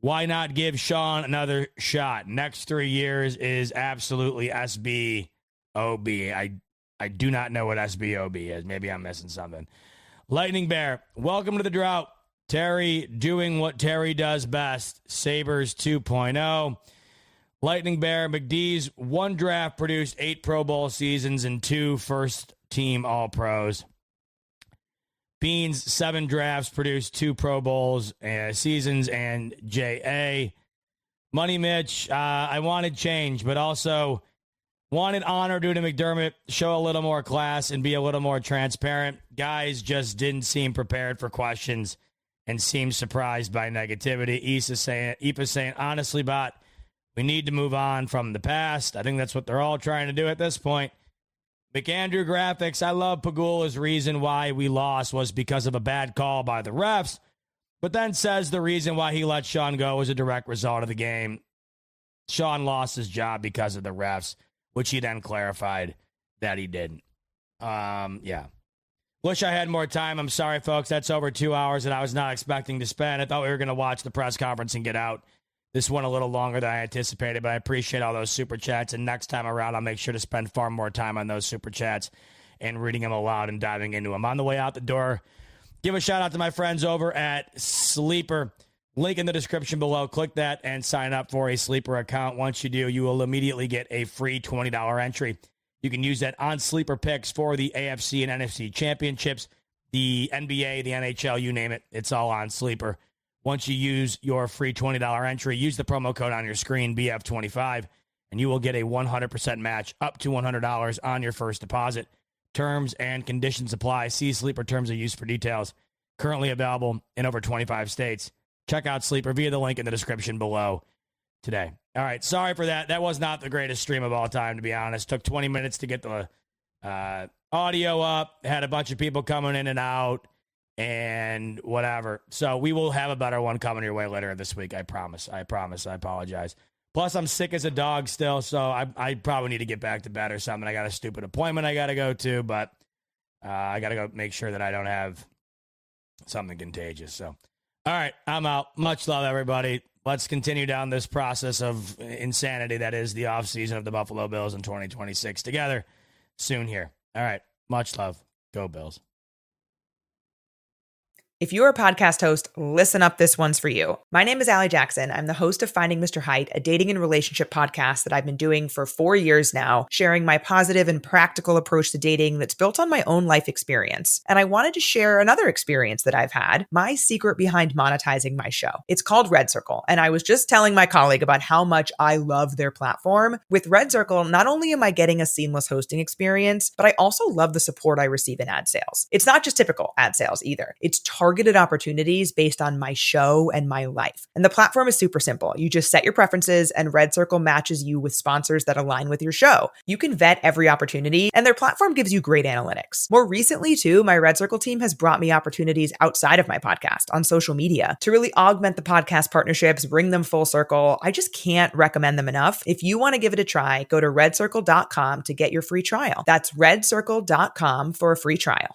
Why not give Sean another shot? Next 3 years is absolutely SBOB. I do not know what SBOB is. Maybe I'm missing something. Lightning Bear, welcome to the drought. Terry doing what Terry does best. Sabres 2.0. Lightning Bear, McDee's 1 draft produced 8 Pro Bowl seasons and 2 first-team All-Pros. Beane's 7 drafts produced 2 Pro Bowls seasons and J.A. Money Mitch, I wanted change, but also wanted honor due to McDermott, show a little more class and be a little more transparent. Guys just didn't seem prepared for questions and seemed surprised by negativity. Aoife saying, honestly, Bot, we need to move on from the past. I think that's what they're all trying to do at this point. McAndrew Graphics, I love Pegula's reason why we lost was because of a bad call by the refs, but then says the reason why he let Sean go was a direct result of the game. Sean lost his job because of the refs, which he then clarified that he didn't. Yeah. Wish I had more time. I'm sorry, folks. That's over 2 hours that I was not expecting to spend. I thought we were going to watch the press conference and get out. This went a little longer than I anticipated, but I appreciate all those super chats. And next time around, I'll make sure to spend far more time on those super chats and reading them aloud and diving into them. On the way out the door, give a shout out to my friends over at Sleeper. Link in the description below. Click that and sign up for a Sleeper account. Once you do, you will immediately get a free $20 entry. You can use that on Sleeper picks for the AFC and NFC championships, the NBA, the NHL, you name it. It's all on Sleeper. Once you use your free $20 entry, use the promo code on your screen, BF25, and you will get a 100% match up to $100 on your first deposit. Terms and conditions apply. See Sleeper terms of use for details. Currently available in over 25 states. Check out Sleeper via the link in the description below today. All right, sorry for that. That was not the greatest stream of all time, to be honest. Took 20 minutes to get the audio up. Had a bunch of people coming in and out and whatever. So we will have a better one coming your way later this week. I promise. I apologize. Plus, I'm sick as a dog still, so I probably need to get back to bed or something. I got a stupid appointment I got to go to, but I got to go make sure that I don't have something contagious. So, all right, I'm out. Much love, everybody. Let's continue down this process of insanity that is the offseason of the Buffalo Bills in 2026 together soon here. All right, much love. Go Bills. If you're a podcast host, listen up. This one's for you. My name is Allie Jackson. I'm the host of Finding Mr. Height, a dating and relationship podcast that I've been doing for 4 years now, sharing my positive and practical approach to dating that's built on my own life experience. And I wanted to share another experience that I've had, my secret behind monetizing my show. It's called Red Circle. And I was just telling my colleague about how much I love their platform. With Red Circle, not only am I getting a seamless hosting experience, but I also love the support I receive in ad sales. It's not just typical ad sales either. It's targeted opportunities based on my show and my life. And the platform is super simple. You just set your preferences and Red Circle matches you with sponsors that align with your show. You can vet every opportunity and their platform gives you great analytics. More recently too, my Red Circle team has brought me opportunities outside of my podcast on social media to really augment the podcast partnerships, bring them full circle. I just can't recommend them enough. If you want to give it a try, go to redcircle.com to get your free trial. That's redcircle.com for a free trial.